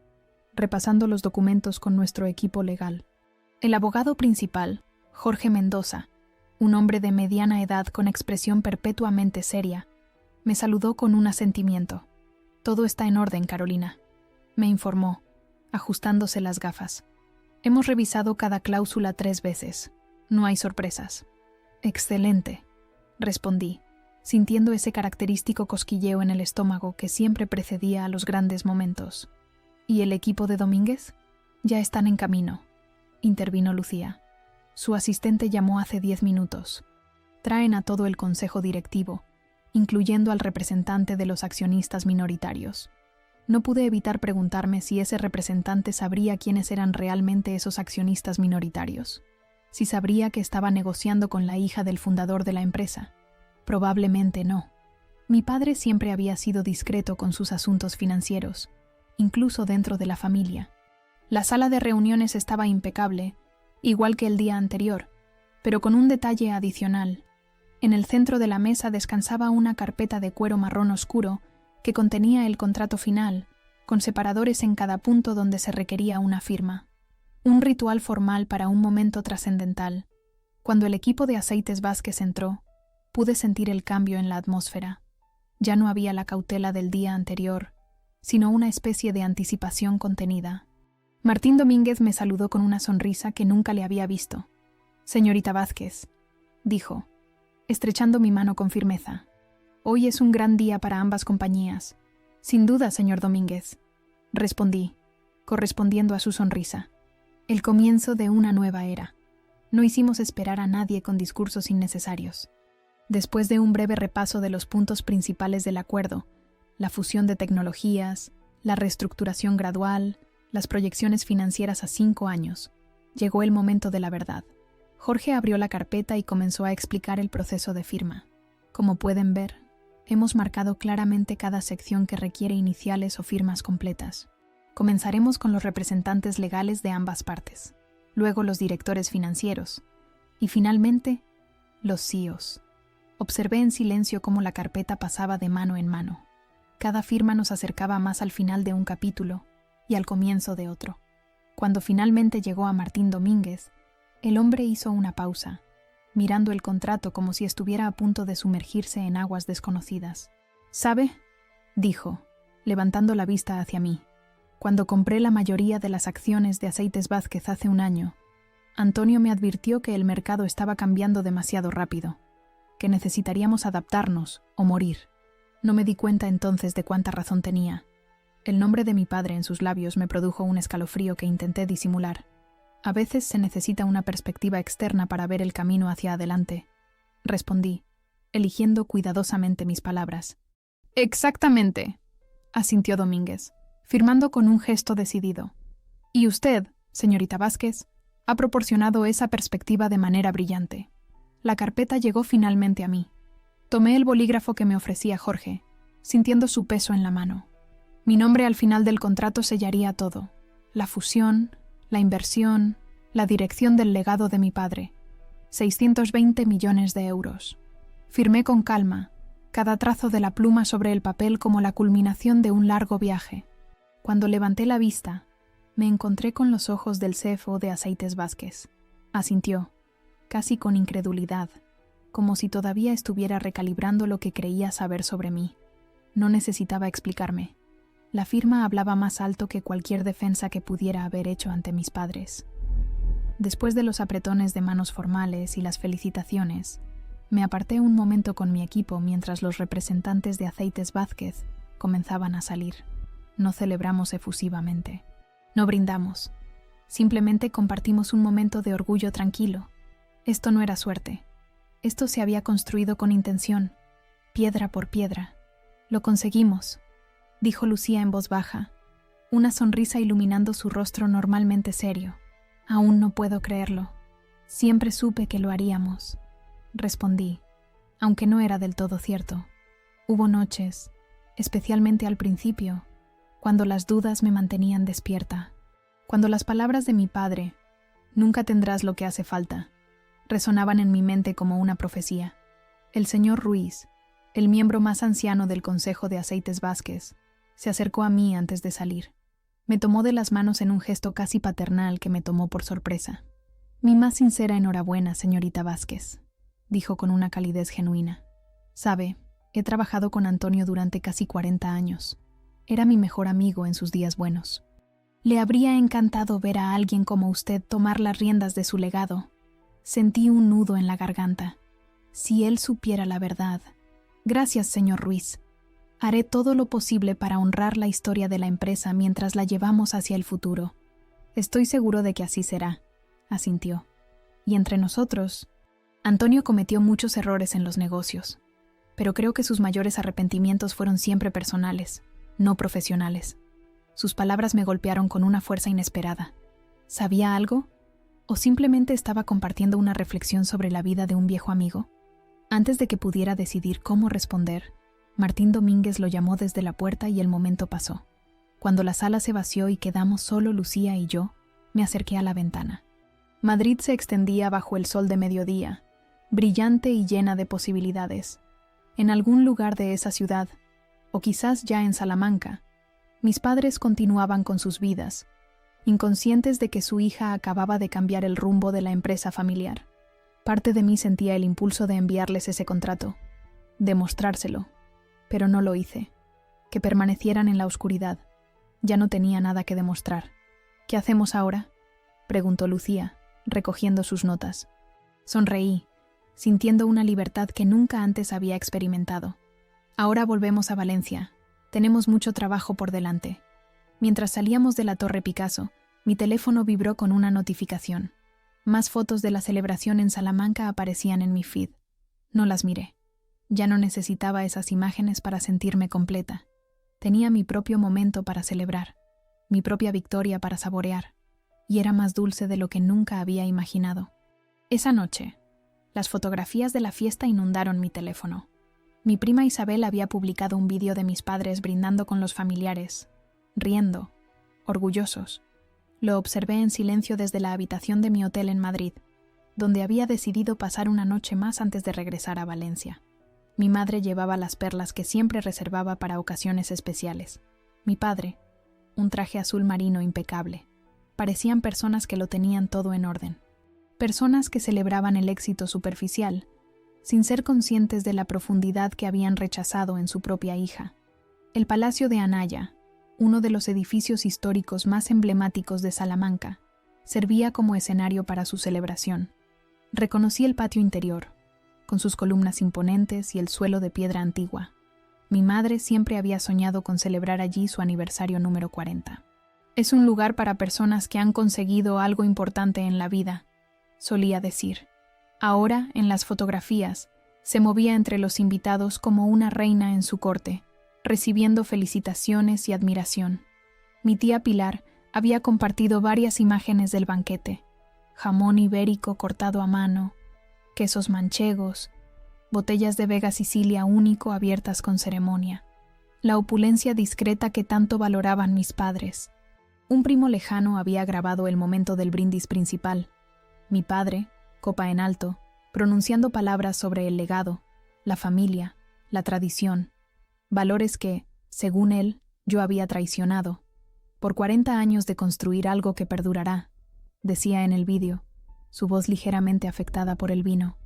repasando los documentos con nuestro equipo legal. El abogado principal, Jorge Mendoza, un hombre de mediana edad con expresión perpetuamente seria, me saludó con un asentimiento. «Todo está en orden, Carolina», me informó, ajustándose las gafas. «Hemos revisado cada cláusula 3 veces. No hay sorpresas». «Excelente», respondí, sintiendo ese característico cosquilleo en el estómago que siempre precedía a los grandes momentos. «¿Y el equipo de Domínguez?» «Ya están en camino», intervino Lucía. Su asistente llamó hace 10 minutos. «Traen a todo el consejo directivo, incluyendo al representante de los accionistas minoritarios». No pude evitar preguntarme si ese representante sabría quiénes eran realmente esos accionistas minoritarios. Si sabría que estaba negociando con la hija del fundador de la empresa. Probablemente no. Mi padre siempre había sido discreto con sus asuntos financieros, incluso dentro de la familia. La sala de reuniones estaba impecable, igual que el día anterior, pero con un detalle adicional. En el centro de la mesa descansaba una carpeta de cuero marrón oscuro que contenía el contrato final, con separadores en cada punto donde se requería una firma. Un ritual formal para un momento trascendental. Cuando el equipo de Aceites Vázquez entró, pude sentir el cambio en la atmósfera. Ya no había la cautela del día anterior, sino una especie de anticipación contenida. Martín Domínguez me saludó con una sonrisa que nunca le había visto. «Señorita Vázquez», dijo, estrechando mi mano con firmeza. «Hoy es un gran día para ambas compañías». «Sin duda, señor Domínguez», respondí, correspondiendo a su sonrisa. «El comienzo de una nueva era». No hicimos esperar a nadie con discursos innecesarios. Después de un breve repaso de los puntos principales del acuerdo, la fusión de tecnologías, la reestructuración gradual, las proyecciones financieras a 5 años, llegó el momento de la verdad. Jorge abrió la carpeta y comenzó a explicar el proceso de firma. Como pueden ver, hemos marcado claramente cada sección que requiere iniciales o firmas completas. Comenzaremos con los representantes legales de ambas partes, luego los directores financieros y finalmente los CEOs. Observé en silencio cómo la carpeta pasaba de mano en mano. Cada firma nos acercaba más al final de un capítulo y al comienzo de otro. Cuando finalmente llegó a Martín Domínguez, el hombre hizo una pausa, mirando el contrato como si estuviera a punto de sumergirse en aguas desconocidas. «¿Sabe?», dijo, levantando la vista hacia mí. «Cuando compré la mayoría de las acciones de Aceites Vázquez hace un año, Antonio me advirtió que el mercado estaba cambiando demasiado rápido, que necesitaríamos adaptarnos o morir. No me di cuenta entonces de cuánta razón tenía. El nombre de mi padre en sus labios me produjo un escalofrío que intenté disimular. A veces se necesita una perspectiva externa para ver el camino hacia adelante», respondí, eligiendo cuidadosamente mis palabras. «Exactamente», asintió Domínguez, firmando con un gesto decidido. «Y usted, señorita Vázquez, ha proporcionado esa perspectiva de manera brillante». La carpeta llegó finalmente a mí. Tomé el bolígrafo que me ofrecía Jorge, sintiendo su peso en la mano. Mi nombre al final del contrato sellaría todo: la fusión, la inversión, La dirección del legado de mi padre. 620 millones de euros. Firmé con calma, cada trazo de la pluma sobre el papel como la culminación de un largo viaje. Cuando levanté la vista, me encontré con los ojos del CFO de Aceites Vázquez. Asintió, casi con incredulidad, como si todavía estuviera recalibrando lo que creía saber sobre mí. No necesitaba explicarme. La firma hablaba más alto que cualquier defensa que pudiera haber hecho ante mis padres. Después de los apretones de manos formales y las felicitaciones, me aparté un momento con mi equipo mientras los representantes de Aceites Vázquez comenzaban a salir. No celebramos efusivamente. No brindamos. Simplemente compartimos un momento de orgullo tranquilo. Esto no era suerte. Esto se había construido con intención, piedra por piedra. Lo conseguimos, dijo Lucía en voz baja, una sonrisa iluminando su rostro normalmente serio. Aún no puedo creerlo. Siempre supe que lo haríamos, respondí, aunque no era del todo cierto. Hubo noches, especialmente al principio, cuando las dudas me mantenían despierta, cuando las palabras de mi padre, nunca tendrás lo que hace falta, resonaban en mi mente como una profecía. El señor Ruiz, el miembro más anciano del Consejo de Aceites Vázquez, se acercó a mí antes de salir. Me tomó de las manos en un gesto casi paternal que me tomó por sorpresa. Mi más sincera enhorabuena, señorita Vázquez, dijo con una calidez genuina. Sabe, he trabajado con Antonio durante casi 40 años. Era mi mejor amigo en sus días buenos. Le habría encantado ver a alguien como usted tomar las riendas de su legado. Sentí un nudo en la garganta. Si él supiera la verdad. Gracias, señor Ruiz. Haré todo lo posible para honrar la historia de la empresa mientras la llevamos hacia el futuro. Estoy seguro de que así será, asintió. Y entre nosotros, Antonio cometió muchos errores en los negocios, pero creo que sus mayores arrepentimientos fueron siempre personales, no profesionales. Sus palabras me golpearon con una fuerza inesperada. ¿Sabía algo? ¿O simplemente estaba compartiendo una reflexión sobre la vida de un viejo amigo? Antes de que pudiera decidir cómo responder, Martín Domínguez lo llamó desde la puerta y el momento pasó. Cuando la sala se vació y quedamos solo Lucía y yo, me acerqué a la ventana. Madrid se extendía bajo el sol de mediodía, brillante y llena de posibilidades. En algún lugar de esa ciudad, o quizás ya en Salamanca, mis padres continuaban con sus vidas, inconscientes de que su hija acababa de cambiar el rumbo de la empresa familiar. Parte de mí sentía el impulso de enviarles ese contrato, de mostrárselo, pero no lo hice. Que permanecieran en la oscuridad. Ya no tenía nada que demostrar. ¿Qué hacemos ahora?, preguntó Lucía, recogiendo sus notas. Sonreí, sintiendo una libertad que nunca antes había experimentado. Ahora volvemos a Valencia. Tenemos mucho trabajo por delante. Mientras salíamos de la Torre Picasso, mi teléfono vibró con una notificación. Más fotos de la celebración en Salamanca aparecían en mi feed. No las miré. Ya no necesitaba esas imágenes para sentirme completa. Tenía mi propio momento para celebrar, mi propia victoria para saborear, y era más dulce de lo que nunca había imaginado. Esa noche, las fotografías de la fiesta inundaron mi teléfono. Mi prima Isabel había publicado un vídeo de mis padres brindando con los familiares, riendo, orgullosos. Lo observé en silencio desde la habitación de mi hotel en Madrid, donde había decidido pasar una noche más antes de regresar a Valencia. Mi madre llevaba las perlas que siempre reservaba para ocasiones especiales. Mi padre, un traje azul marino impecable. Parecían personas que lo tenían todo en orden. Personas que celebraban el éxito superficial, sin ser conscientes de la profundidad que habían rechazado en su propia hija. El Palacio de Anaya, uno de los edificios históricos más emblemáticos de Salamanca, servía como escenario para su celebración. Reconocí el patio interior, con sus columnas imponentes y el suelo de piedra antigua. Mi madre siempre había soñado con celebrar allí su aniversario número 40. Es un lugar para personas que han conseguido algo importante en la vida, solía decir. Ahora, en las fotografías, se movía entre los invitados como una reina en su corte, recibiendo felicitaciones y admiración. Mi tía Pilar había compartido varias imágenes del banquete: jamón ibérico cortado a mano, quesos manchegos, botellas de Vega Sicilia único abiertas con ceremonia, la opulencia discreta que tanto valoraban mis padres. Un primo lejano había grabado el momento del brindis principal. Mi padre, copa en alto, pronunciando palabras sobre el legado, la familia, la tradición, valores que, según él, yo había traicionado. Por 40 años de construir algo que perdurará, decía en el vídeo, su voz ligeramente afectada por el vino.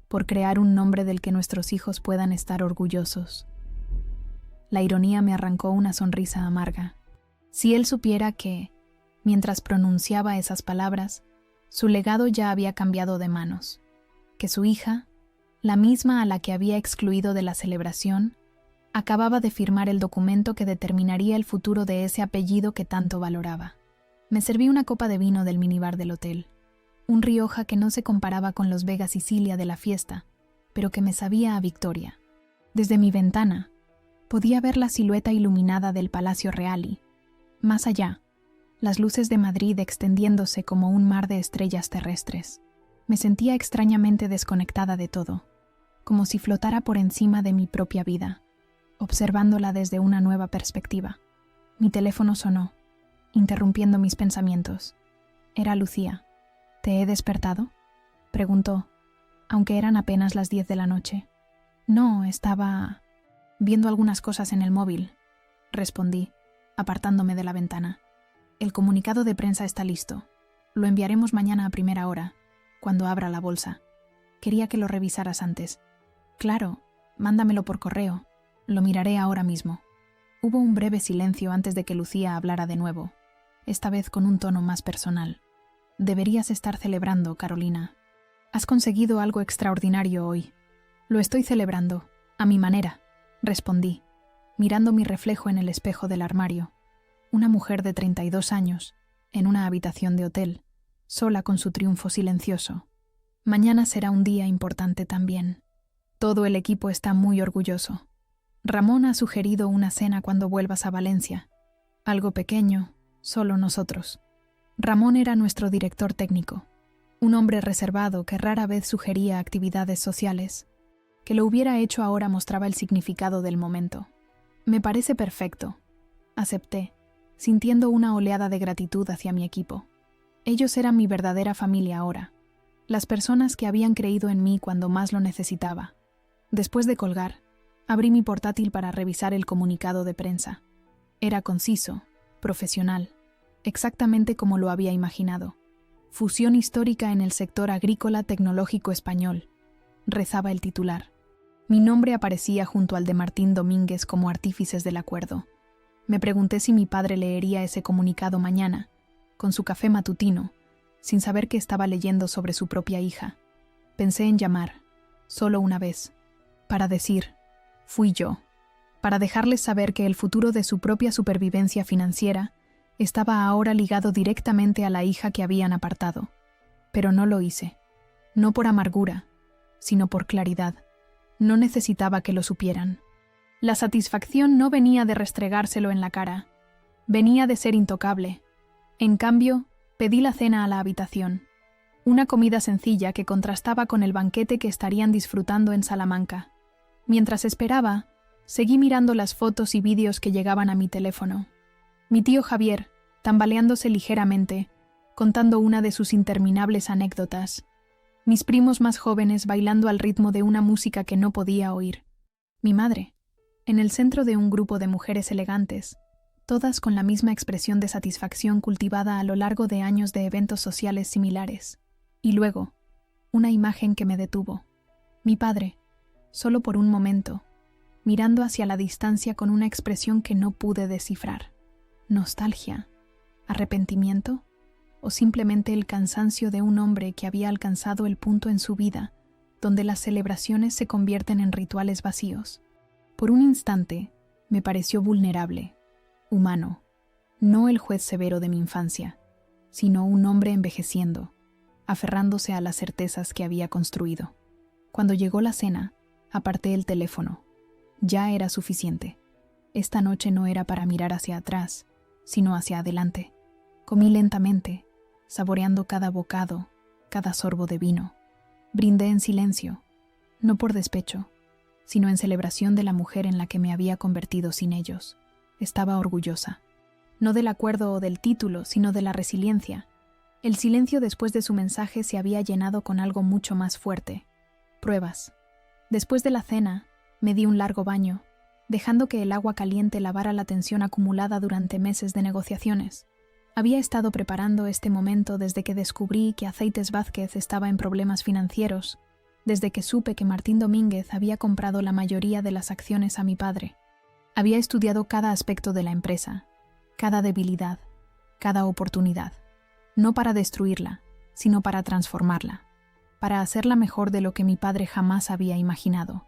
Por crear un nombre del que nuestros hijos puedan estar orgullosos. La ironía me arrancó una sonrisa amarga. Si él supiera que, mientras pronunciaba esas palabras, su legado ya había cambiado de manos, que su hija, la misma a la que había excluido de la celebración, acababa de firmar el documento que determinaría el futuro de ese apellido que tanto valoraba. Me serví una copa de vino del minibar del hotel, un Rioja que no se comparaba con los Vega Sicilia de la fiesta, pero que me sabía a victoria. Desde mi ventana, podía ver la silueta iluminada del Palacio Real y, más allá, las luces de Madrid extendiéndose como un mar de estrellas terrestres. Me sentía extrañamente desconectada de todo, como si flotara por encima de mi propia vida, observándola desde una nueva perspectiva. Mi teléfono sonó, interrumpiendo mis pensamientos. Era Lucía. ¿Te he despertado?, preguntó, aunque eran apenas las 10 de la noche. No, estaba viendo algunas cosas en el móvil, respondí, apartándome de la ventana. El comunicado de prensa está listo. Lo enviaremos mañana a primera hora, cuando abra la bolsa. Quería que lo revisaras antes. Claro, mándamelo por correo. Lo miraré ahora mismo. Hubo un breve silencio antes de que Lucía hablara de nuevo, esta vez con un tono más personal. Deberías estar celebrando, Carolina. Has conseguido algo extraordinario hoy. Lo estoy celebrando, a mi manera, respondí, mirando mi reflejo en el espejo del armario. Una mujer de 32 años, en una habitación de hotel, sola con su triunfo silencioso. Mañana será un día importante también. Todo el equipo está muy orgulloso. Ramón ha sugerido una cena cuando vuelvas a Valencia. Algo pequeño, solo nosotros. Ramón era nuestro director técnico, un hombre reservado que rara vez sugería actividades sociales. Que lo hubiera hecho ahora mostraba el significado del momento. Me parece perfecto, acepté, sintiendo una oleada de gratitud hacia mi equipo. Ellos eran mi verdadera familia ahora, las personas que habían creído en mí cuando más lo necesitaba. Después de colgar, abrí mi portátil para revisar el comunicado de prensa. Era conciso, profesional, exactamente como lo había imaginado. Fusión histórica en el sector agrícola tecnológico español, rezaba el titular. Mi nombre aparecía junto al de Martín Domínguez como artífices del acuerdo. Me pregunté si mi padre leería ese comunicado mañana, con su café matutino, sin saber que estaba leyendo sobre su propia hija. Pensé en llamar, solo una vez, para decir, fui yo, para dejarles saber que el futuro de su propia supervivencia financiera estaba ahora ligado directamente a la hija que habían apartado. Pero no lo hice, no por amargura, sino por claridad. No necesitaba que lo supieran. La satisfacción no venía de restregárselo en la cara, venía de ser intocable. En cambio, pedí la cena a la habitación, una comida sencilla que contrastaba con el banquete que estarían disfrutando en Salamanca. Mientras esperaba, seguí mirando las fotos y vídeos que llegaban a mi teléfono. Mi tío Javier, tambaleándose ligeramente, contando una de sus interminables anécdotas. Mis primos más jóvenes bailando al ritmo de una música que no podía oír. Mi madre, en el centro de un grupo de mujeres elegantes, todas con la misma expresión de satisfacción cultivada a lo largo de años de eventos sociales similares. Y luego, una imagen que me detuvo. Mi padre, solo por un momento, mirando hacia la distancia con una expresión que no pude descifrar. ¿Nostalgia? ¿Arrepentimiento? ¿O simplemente el cansancio de un hombre que había alcanzado el punto en su vida donde las celebraciones se convierten en rituales vacíos? Por un instante, me pareció vulnerable, humano, no el juez severo de mi infancia, sino un hombre envejeciendo, aferrándose a las certezas que había construido. Cuando llegó la cena, aparté el teléfono. Ya era suficiente. Esta noche no era para mirar hacia atrás, sino hacia adelante. Comí lentamente, saboreando cada bocado, cada sorbo de vino. Brindé en silencio, no por despecho, sino en celebración de la mujer en la que me había convertido sin ellos. Estaba orgullosa. no del acuerdo o del título, sino de la resiliencia. El silencio después de su mensaje se había llenado con algo mucho más fuerte: pruebas. Después de la cena, me di un largo baño, dejando que el agua caliente lavara la tensión acumulada durante meses de negociaciones. Había estado preparando este momento desde que descubrí que Aceites Vázquez estaba en problemas financieros, desde que supe que Martín Domínguez había comprado la mayoría de las acciones a mi padre. Había estudiado cada aspecto de la empresa, cada debilidad, cada oportunidad, no para destruirla, sino para transformarla, para hacerla mejor de lo que mi padre jamás había imaginado.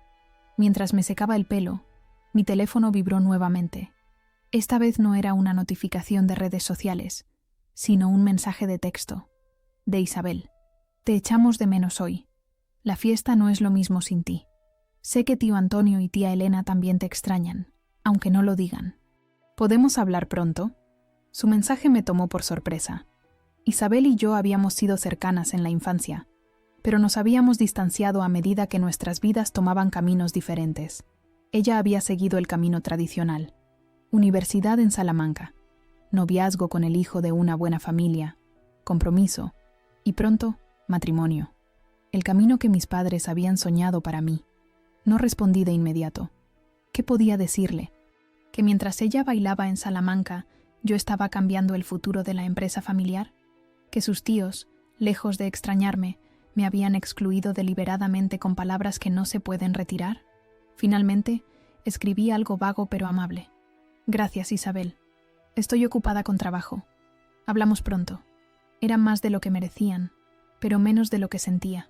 Mientras me secaba el pelo, mi teléfono vibró nuevamente. Esta vez no era una notificación de redes sociales, sino un mensaje de texto. De Isabel. Te echamos de menos hoy. La fiesta no es lo mismo sin ti. Sé que tío Antonio y tía Elena también te extrañan, aunque no lo digan. ¿Podemos hablar pronto? Su mensaje me tomó por sorpresa. Isabel y yo habíamos sido cercanas en la infancia, pero nos habíamos distanciado a medida que nuestras vidas tomaban caminos diferentes. Ella había seguido el camino tradicional: universidad en Salamanca, noviazgo con el hijo de una buena familia, compromiso y pronto matrimonio. El camino que mis padres habían soñado para mí. No respondí de inmediato. ¿Qué podía decirle? ¿Que mientras ella bailaba en Salamanca, yo estaba cambiando el futuro de la empresa familiar? ¿Que sus tíos, lejos de extrañarme, me habían excluido deliberadamente con palabras que no se pueden retirar? Finalmente, escribí algo vago pero amable. Gracias, Isabel. Estoy ocupada con trabajo. Hablamos pronto. Eran más de lo que merecían, pero menos de lo que sentía.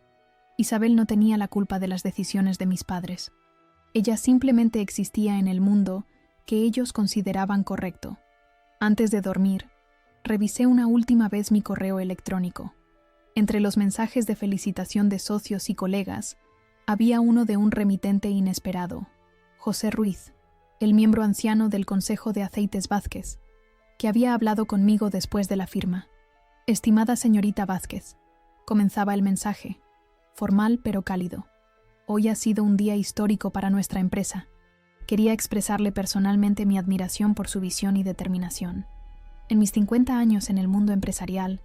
Isabel no tenía la culpa de las decisiones de mis padres. Ella simplemente existía en el mundo que ellos consideraban correcto. Antes de dormir, revisé una última vez mi correo electrónico. Entre los mensajes de felicitación de socios y colegas, había uno de un remitente inesperado, José Ruiz, el miembro anciano del Consejo de Aceites Vázquez, que había hablado conmigo después de la firma. Estimada señorita Vázquez, comenzaba el mensaje, formal pero cálido. Hoy ha sido un día histórico para nuestra empresa. Quería expresarle personalmente mi admiración por su visión y determinación. En mis 50 años en el mundo empresarial,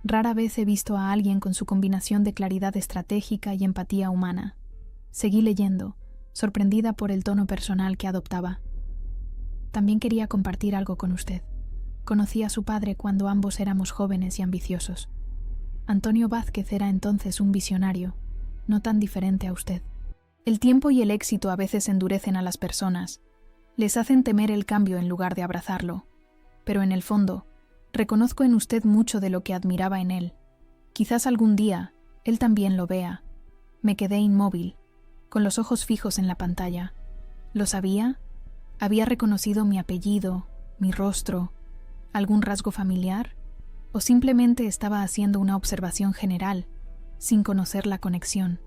rara vez he visto a alguien con su combinación de claridad estratégica y empatía humana. Seguí leyendo, sorprendida por el tono personal que adoptaba. También quería compartir algo con usted. Conocí a su padre cuando ambos éramos jóvenes y ambiciosos. Antonio Vázquez era entonces un visionario, no tan diferente a usted. El tiempo y el éxito a veces endurecen a las personas, les hacen temer el cambio en lugar de abrazarlo. Pero en el fondo, reconozco en usted mucho de lo que admiraba en él. Quizás algún día él también lo vea. Me quedé inmóvil, con los ojos fijos en la pantalla. ¿Lo sabía? ¿Había reconocido mi apellido, mi rostro, algún rasgo familiar? ¿O simplemente estaba haciendo una observación general, sin conocer la conexión?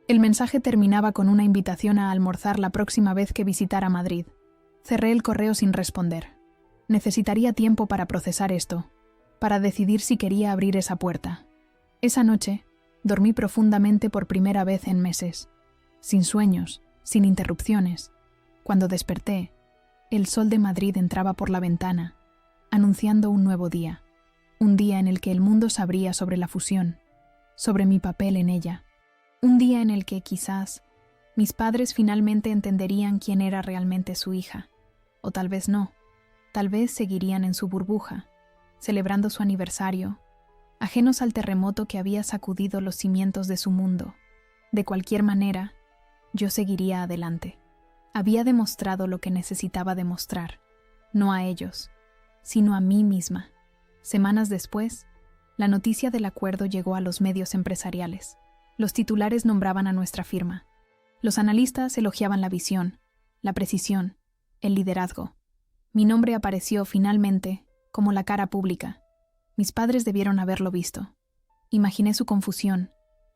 El mensaje terminaba con una invitación a almorzar la próxima vez que visitara Madrid. Cerré el correo sin responder. Necesitaría tiempo para procesar esto, para decidir si quería abrir esa puerta. Esa noche, dormí profundamente por primera vez en meses, sin sueños, sin interrupciones. Cuando desperté, el sol de Madrid entraba por la ventana, anunciando un nuevo día, un día en el que el mundo sabría sobre la fusión, sobre mi papel en ella, un día en el que quizás mis padres finalmente entenderían quién era realmente su hija, o tal vez no, tal vez seguirían en su burbuja, celebrando su aniversario, ajenos al terremoto que había sacudido los cimientos de su mundo. De cualquier manera, yo seguiría adelante. Había demostrado lo que necesitaba demostrar, no a ellos, sino a mí misma. Semanas después, la noticia del acuerdo llegó a los medios empresariales. Los titulares nombraban a nuestra firma. Los analistas elogiaban la visión, la precisión, el liderazgo. Mi nombre apareció finalmente como la cara pública. Mis padres debieron haberlo visto. Imaginé su confusión,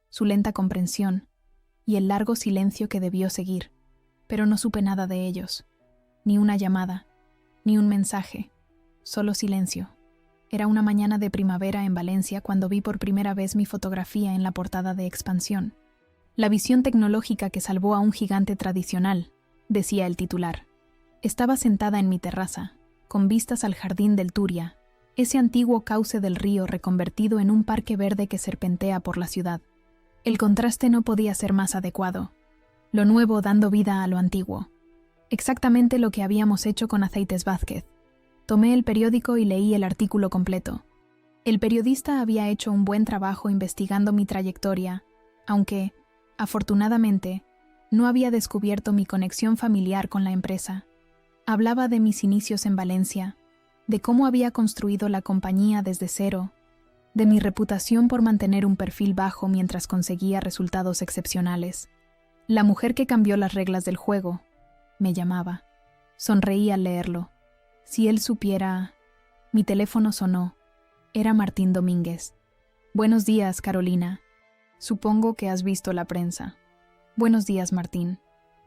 su lenta comprensión y el largo silencio que debió seguir, pero no supe nada de ellos. Ni una llamada, ni un mensaje, solo silencio. Era una mañana de primavera en Valencia cuando vi por primera vez mi fotografía en la portada de Expansión. La visión tecnológica que salvó a un gigante tradicional, decía el titular. Estaba sentada en mi terraza, con vistas al jardín del Turia, ese antiguo cauce del río reconvertido en un parque verde que serpentea por la ciudad. El contraste no podía ser más adecuado. Lo nuevo dando vida a lo antiguo. Exactamente lo que habíamos hecho con Aceites Vázquez. Tomé el periódico y leí el artículo completo. El periodista había hecho un buen trabajo investigando mi trayectoria, aunque, afortunadamente, no había descubierto mi conexión familiar con la empresa. Hablaba de mis inicios en Valencia, de cómo había construido la compañía desde cero, de mi reputación por mantener un perfil bajo mientras conseguía resultados excepcionales. La mujer que cambió las reglas del juego, me llamaba. Sonreí al leerlo. Si él supiera... Mi teléfono sonó. Era Martín Domínguez. Buenos días, Carolina. Supongo que has visto la prensa. Buenos días, Martín.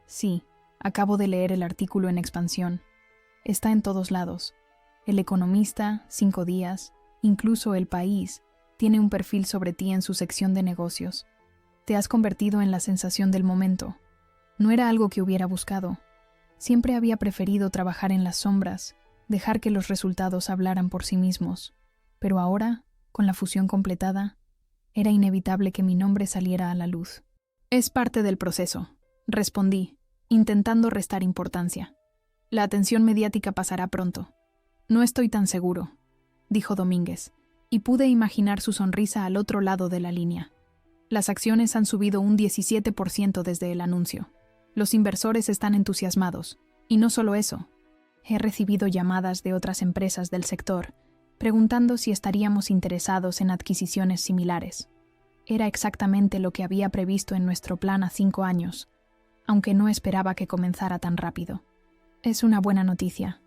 Sí, acabo de leer el artículo en Expansión. Está en todos lados. El Economista, 5 días, incluso El País, tiene un perfil sobre ti en su sección de negocios. Te has convertido en la sensación del momento. No era algo que hubiera buscado. Siempre había preferido trabajar en las sombras, dejar que los resultados hablaran por sí mismos. Pero ahora, con la fusión completada, era inevitable que mi nombre saliera a la luz. Es parte del proceso, respondí, intentando restar importancia. La atención mediática pasará pronto. No estoy tan seguro, dijo Domínguez, y pude imaginar su sonrisa al otro lado de la línea. Las acciones han subido un 17% desde el anuncio. Los inversores están entusiasmados, y no solo eso. He recibido llamadas de otras empresas del sector, preguntando si estaríamos interesados en adquisiciones similares. Era exactamente lo que había previsto en nuestro plan a 5 años, aunque no esperaba que comenzara tan rápido. Es una buena noticia.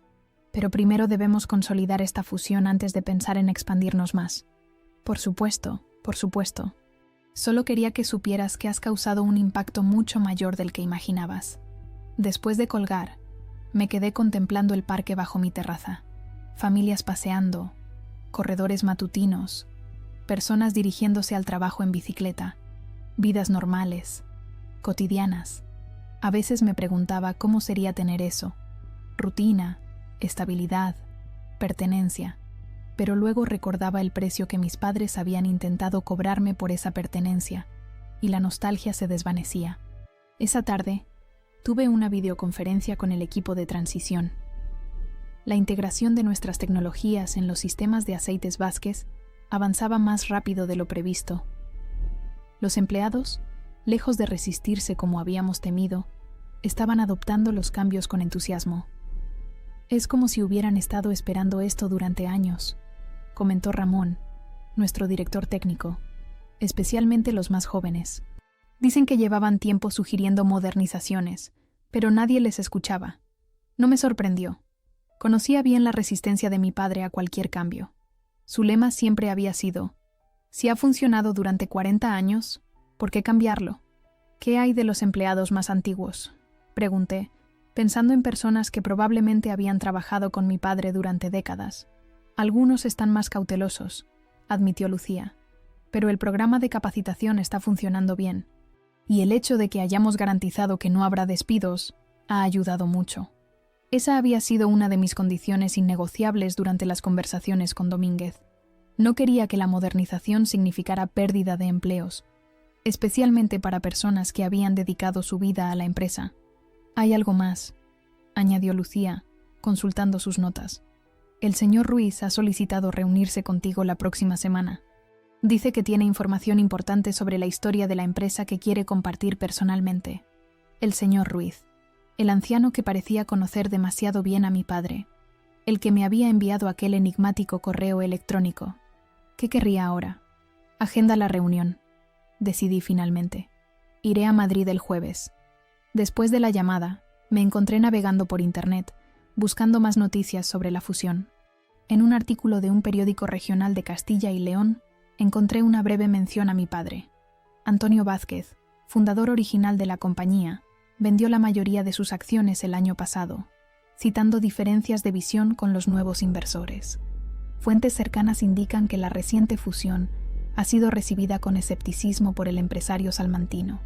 Pero primero debemos consolidar esta fusión antes de pensar en expandirnos más. Por supuesto, por supuesto. Solo quería que supieras que has causado un impacto mucho mayor del que imaginabas. Después de colgar, me quedé contemplando el parque bajo mi terraza. Familias paseando, corredores matutinos, personas dirigiéndose al trabajo en bicicleta, vidas normales, cotidianas. A veces me preguntaba cómo sería tener eso. Rutina, estabilidad, pertenencia, pero luego recordaba el precio que mis padres habían intentado cobrarme por esa pertenencia, y la nostalgia se desvanecía. Esa tarde, tuve una videoconferencia con el equipo de transición. La integración de nuestras tecnologías en los sistemas de Aceites Vázquez avanzaba más rápido de lo previsto. Los empleados, lejos de resistirse como habíamos temido, estaban adoptando los cambios con entusiasmo. Es como si hubieran estado esperando esto durante años, comentó Ramón, nuestro director técnico, especialmente los más jóvenes. Dicen que llevaban tiempo sugiriendo modernizaciones, pero nadie les escuchaba. No me sorprendió. Conocía bien la resistencia de mi padre a cualquier cambio. Su lema siempre había sido: si ha funcionado durante 40 años, ¿por qué cambiarlo? ¿Qué hay de los empleados más antiguos?, pregunté, pensando en personas que probablemente habían trabajado con mi padre durante décadas. Algunos están más cautelosos, admitió Lucía, pero el programa de capacitación está funcionando bien, y el hecho de que hayamos garantizado que no habrá despidos ha ayudado mucho. Esa había sido una de mis condiciones innegociables durante las conversaciones con Domínguez. No quería que la modernización significara pérdida de empleos, especialmente para personas que habían dedicado su vida a la empresa. Hay algo más, añadió Lucía, consultando sus notas. El señor Ruiz ha solicitado reunirse contigo la próxima semana. Dice que tiene información importante sobre la historia de la empresa que quiere compartir personalmente. El señor Ruiz, el anciano que parecía conocer demasiado bien a mi padre, el que me había enviado aquel enigmático correo electrónico. ¿Qué querría ahora? Agenda la reunión, decidí finalmente. Iré a Madrid el jueves. Después de la llamada, me encontré navegando por Internet, buscando más noticias sobre la fusión. En un artículo de un periódico regional de Castilla y León, encontré una breve mención a mi padre. Antonio Vázquez, fundador original de la compañía, vendió la mayoría de sus acciones el año pasado, citando diferencias de visión con los nuevos inversores. Fuentes cercanas indican que la reciente fusión ha sido recibida con escepticismo por el empresario salmantino,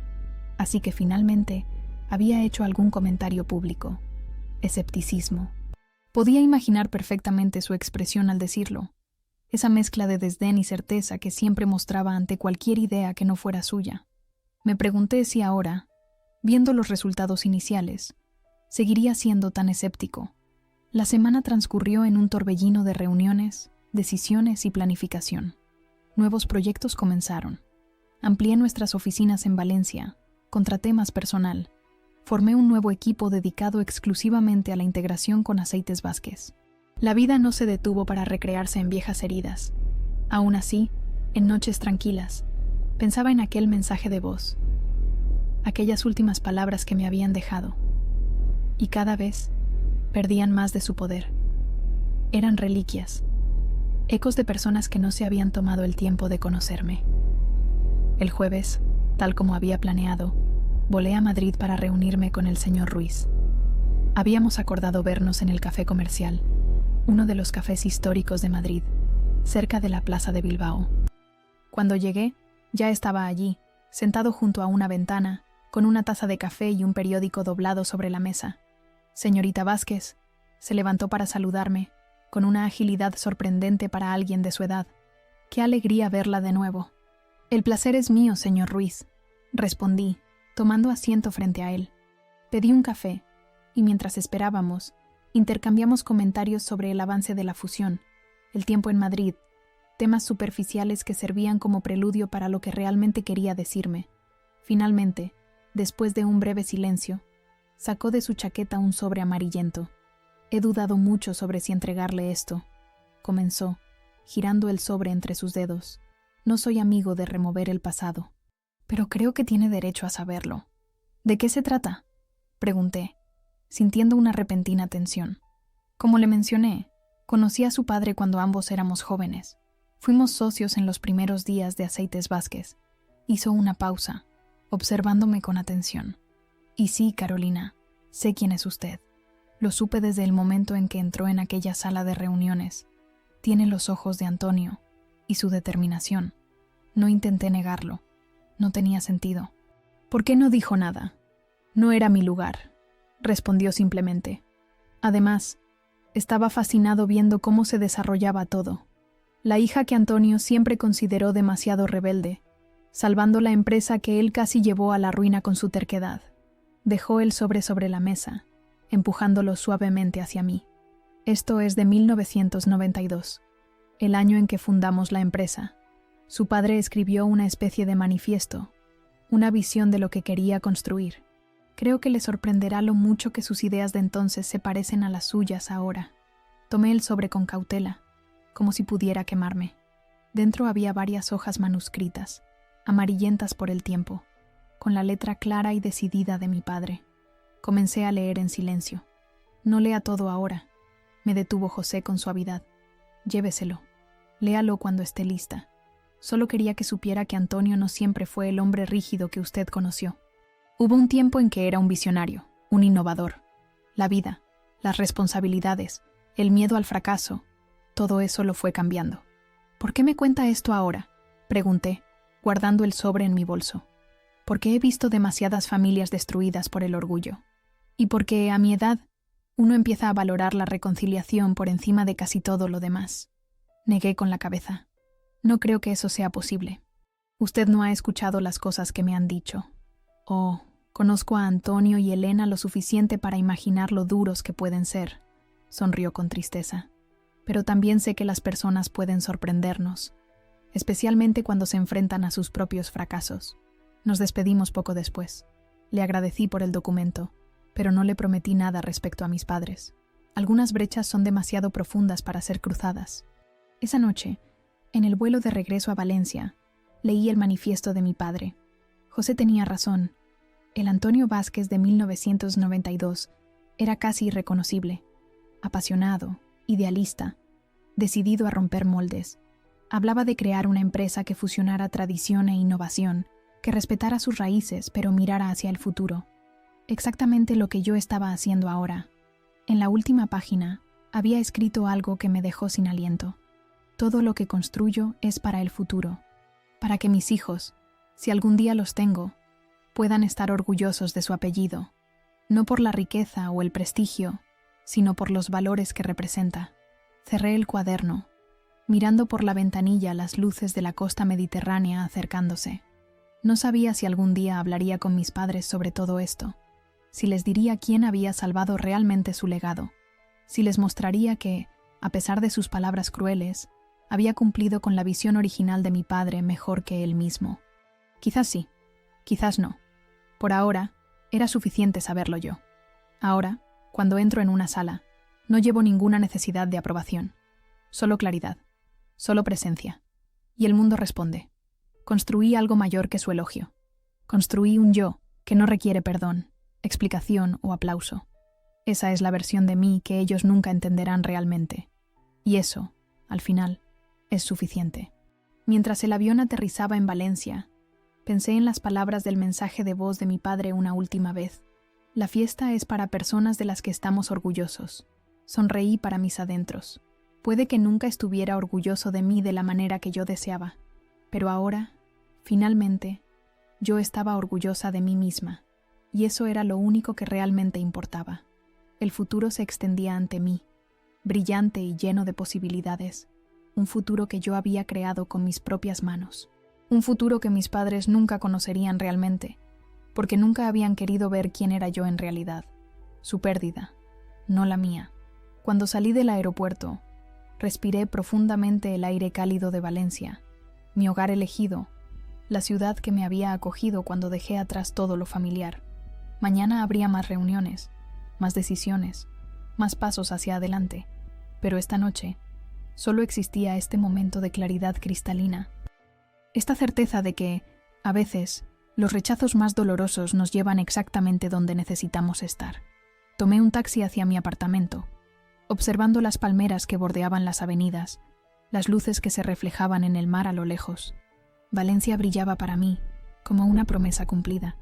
así que finalmente había hecho algún comentario público. Escepticismo. Podía imaginar perfectamente su expresión al decirlo, esa mezcla de desdén y certeza que siempre mostraba ante cualquier idea que no fuera suya. Me pregunté si ahora, viendo los resultados iniciales, seguiría siendo tan escéptico. La semana transcurrió en un torbellino de reuniones, decisiones y planificación. Nuevos proyectos comenzaron. Amplié nuestras oficinas en Valencia, contraté más personal, formé un nuevo equipo dedicado exclusivamente a la integración con Aceites Vázquez. La vida no se detuvo para recrearse en viejas heridas. Aún así, en noches tranquilas, pensaba en aquel mensaje de voz, aquellas últimas palabras que me habían dejado, y cada vez perdían más de su poder. Eran reliquias, ecos de personas que no se habían tomado el tiempo de conocerme. El jueves, tal como había planeado, volé a Madrid para reunirme con el señor Ruiz. Habíamos acordado vernos en el Café Comercial, uno de los cafés históricos de Madrid, cerca de la Plaza de Bilbao. Cuando llegué, ya estaba allí, sentado junto a una ventana, con una taza de café y un periódico doblado sobre la mesa. Señorita Vázquez, se levantó para saludarme, con una agilidad sorprendente para alguien de su edad. Qué alegría verla de nuevo. El placer es mío, señor Ruiz, respondí, tomando asiento frente a él. Pedí un café, y mientras esperábamos, intercambiamos comentarios sobre el avance de la fusión, el tiempo en Madrid, temas superficiales que servían como preludio para lo que realmente quería decirme. Finalmente, después de un breve silencio, sacó de su chaqueta un sobre amarillento. He dudado mucho sobre si entregarle esto, comenzó, girando el sobre entre sus dedos. No soy amigo de remover el pasado, pero creo que tiene derecho a saberlo. ¿De qué se trata?, pregunté, sintiendo una repentina tensión. Como le mencioné, conocí a su padre cuando ambos éramos jóvenes. Fuimos socios en los primeros días de Aceites Vázquez. Hizo una pausa, observándome con atención. Y sí, Carolina, sé quién es usted. Lo supe desde el momento en que entró en aquella sala de reuniones. Tiene los ojos de Antonio y su determinación. No intenté negarlo. No tenía sentido. ¿Por qué no dijo nada? No era mi lugar, respondió simplemente. Además, estaba fascinado viendo cómo se desarrollaba todo. La hija que Antonio siempre consideró demasiado rebelde, salvando la empresa que él casi llevó a la ruina con su terquedad. Dejó el sobre la mesa, empujándolo suavemente hacia mí. Esto es de 1992, el año en que fundamos la empresa. Su padre escribió una especie de manifiesto, una visión de lo que quería construir. Creo que le sorprenderá lo mucho que sus ideas de entonces se parecen a las suyas ahora. Tomé el sobre con cautela, como si pudiera quemarme. Dentro había varias hojas manuscritas, amarillentas por el tiempo, con la letra clara y decidida de mi padre. Comencé a leer en silencio. No lea todo ahora, me detuvo José con suavidad. Lléveselo. Léalo cuando esté lista. Solo quería que supiera que Antonio no siempre fue el hombre rígido que usted conoció. Hubo un tiempo en que era un visionario, un innovador. La vida, las responsabilidades, el miedo al fracaso, todo eso lo fue cambiando. ¿Por qué me cuenta esto ahora?, pregunté, guardando el sobre en mi bolso. Porque he visto demasiadas familias destruidas por el orgullo. Y porque, a mi edad, uno empieza a valorar la reconciliación por encima de casi todo lo demás. Negué con la cabeza. No creo que eso sea posible. Usted no ha escuchado las cosas que me han dicho. Oh, conozco a Antonio y Elena lo suficiente para imaginar lo duros que pueden ser. Sonrió con tristeza. Pero también sé que las personas pueden sorprendernos, especialmente cuando se enfrentan a sus propios fracasos. Nos despedimos poco después. Le agradecí por el documento, pero no le prometí nada respecto a mis padres. Algunas brechas son demasiado profundas para ser cruzadas. Esa noche, en el vuelo de regreso a Valencia, leí el manifiesto de mi padre. José tenía razón. El Antonio Vázquez de 1992 era casi irreconocible, apasionado, idealista, decidido a romper moldes. Hablaba de crear una empresa que fusionara tradición e innovación, que respetara sus raíces pero mirara hacia el futuro. Exactamente lo que yo estaba haciendo ahora. En la última página había escrito algo que me dejó sin aliento. Todo lo que construyo es para el futuro, para que mis hijos, si algún día los tengo, puedan estar orgullosos de su apellido, no por la riqueza o el prestigio, sino por los valores que representa. Cerré el cuaderno, mirando por la ventanilla las luces de la costa mediterránea acercándose. No sabía si algún día hablaría con mis padres sobre todo esto, si les diría quién había salvado realmente su legado, si les mostraría que, a pesar de sus palabras crueles, había cumplido con la visión original de mi padre mejor que él mismo. Quizás sí, quizás no. Por ahora, era suficiente saberlo yo. Ahora, cuando entro en una sala, no llevo ninguna necesidad de aprobación. Solo claridad, solo presencia. Y el mundo responde. Construí algo mayor que su elogio. Construí un yo que no requiere perdón, explicación o aplauso. Esa es la versión de mí que ellos nunca entenderán realmente. Y eso, al final, es suficiente. Mientras el avión aterrizaba en Valencia, pensé en las palabras del mensaje de voz de mi padre una última vez. La fiesta es para personas de las que estamos orgullosos. Sonreí para mis adentros. Puede que nunca estuviera orgulloso de mí de la manera que yo deseaba, pero ahora, finalmente, yo estaba orgullosa de mí misma, y eso era lo único que realmente importaba. El futuro se extendía ante mí, brillante y lleno de posibilidades, un futuro que yo había creado con mis propias manos, un futuro que mis padres nunca conocerían realmente, porque nunca habían querido ver quién era yo en realidad, su pérdida, no la mía. Cuando salí del aeropuerto, respiré profundamente el aire cálido de Valencia, mi hogar elegido, la ciudad que me había acogido cuando dejé atrás todo lo familiar. Mañana habría más reuniones, más decisiones, más pasos hacia adelante, pero esta noche solo existía este momento de claridad cristalina. Esta certeza de que, a veces, los rechazos más dolorosos nos llevan exactamente donde necesitamos estar. Tomé un taxi hacia mi apartamento, observando las palmeras que bordeaban las avenidas, las luces que se reflejaban en el mar a lo lejos. Valencia brillaba para mí, como una promesa cumplida,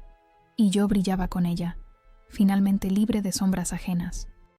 y yo brillaba con ella, finalmente libre de sombras ajenas.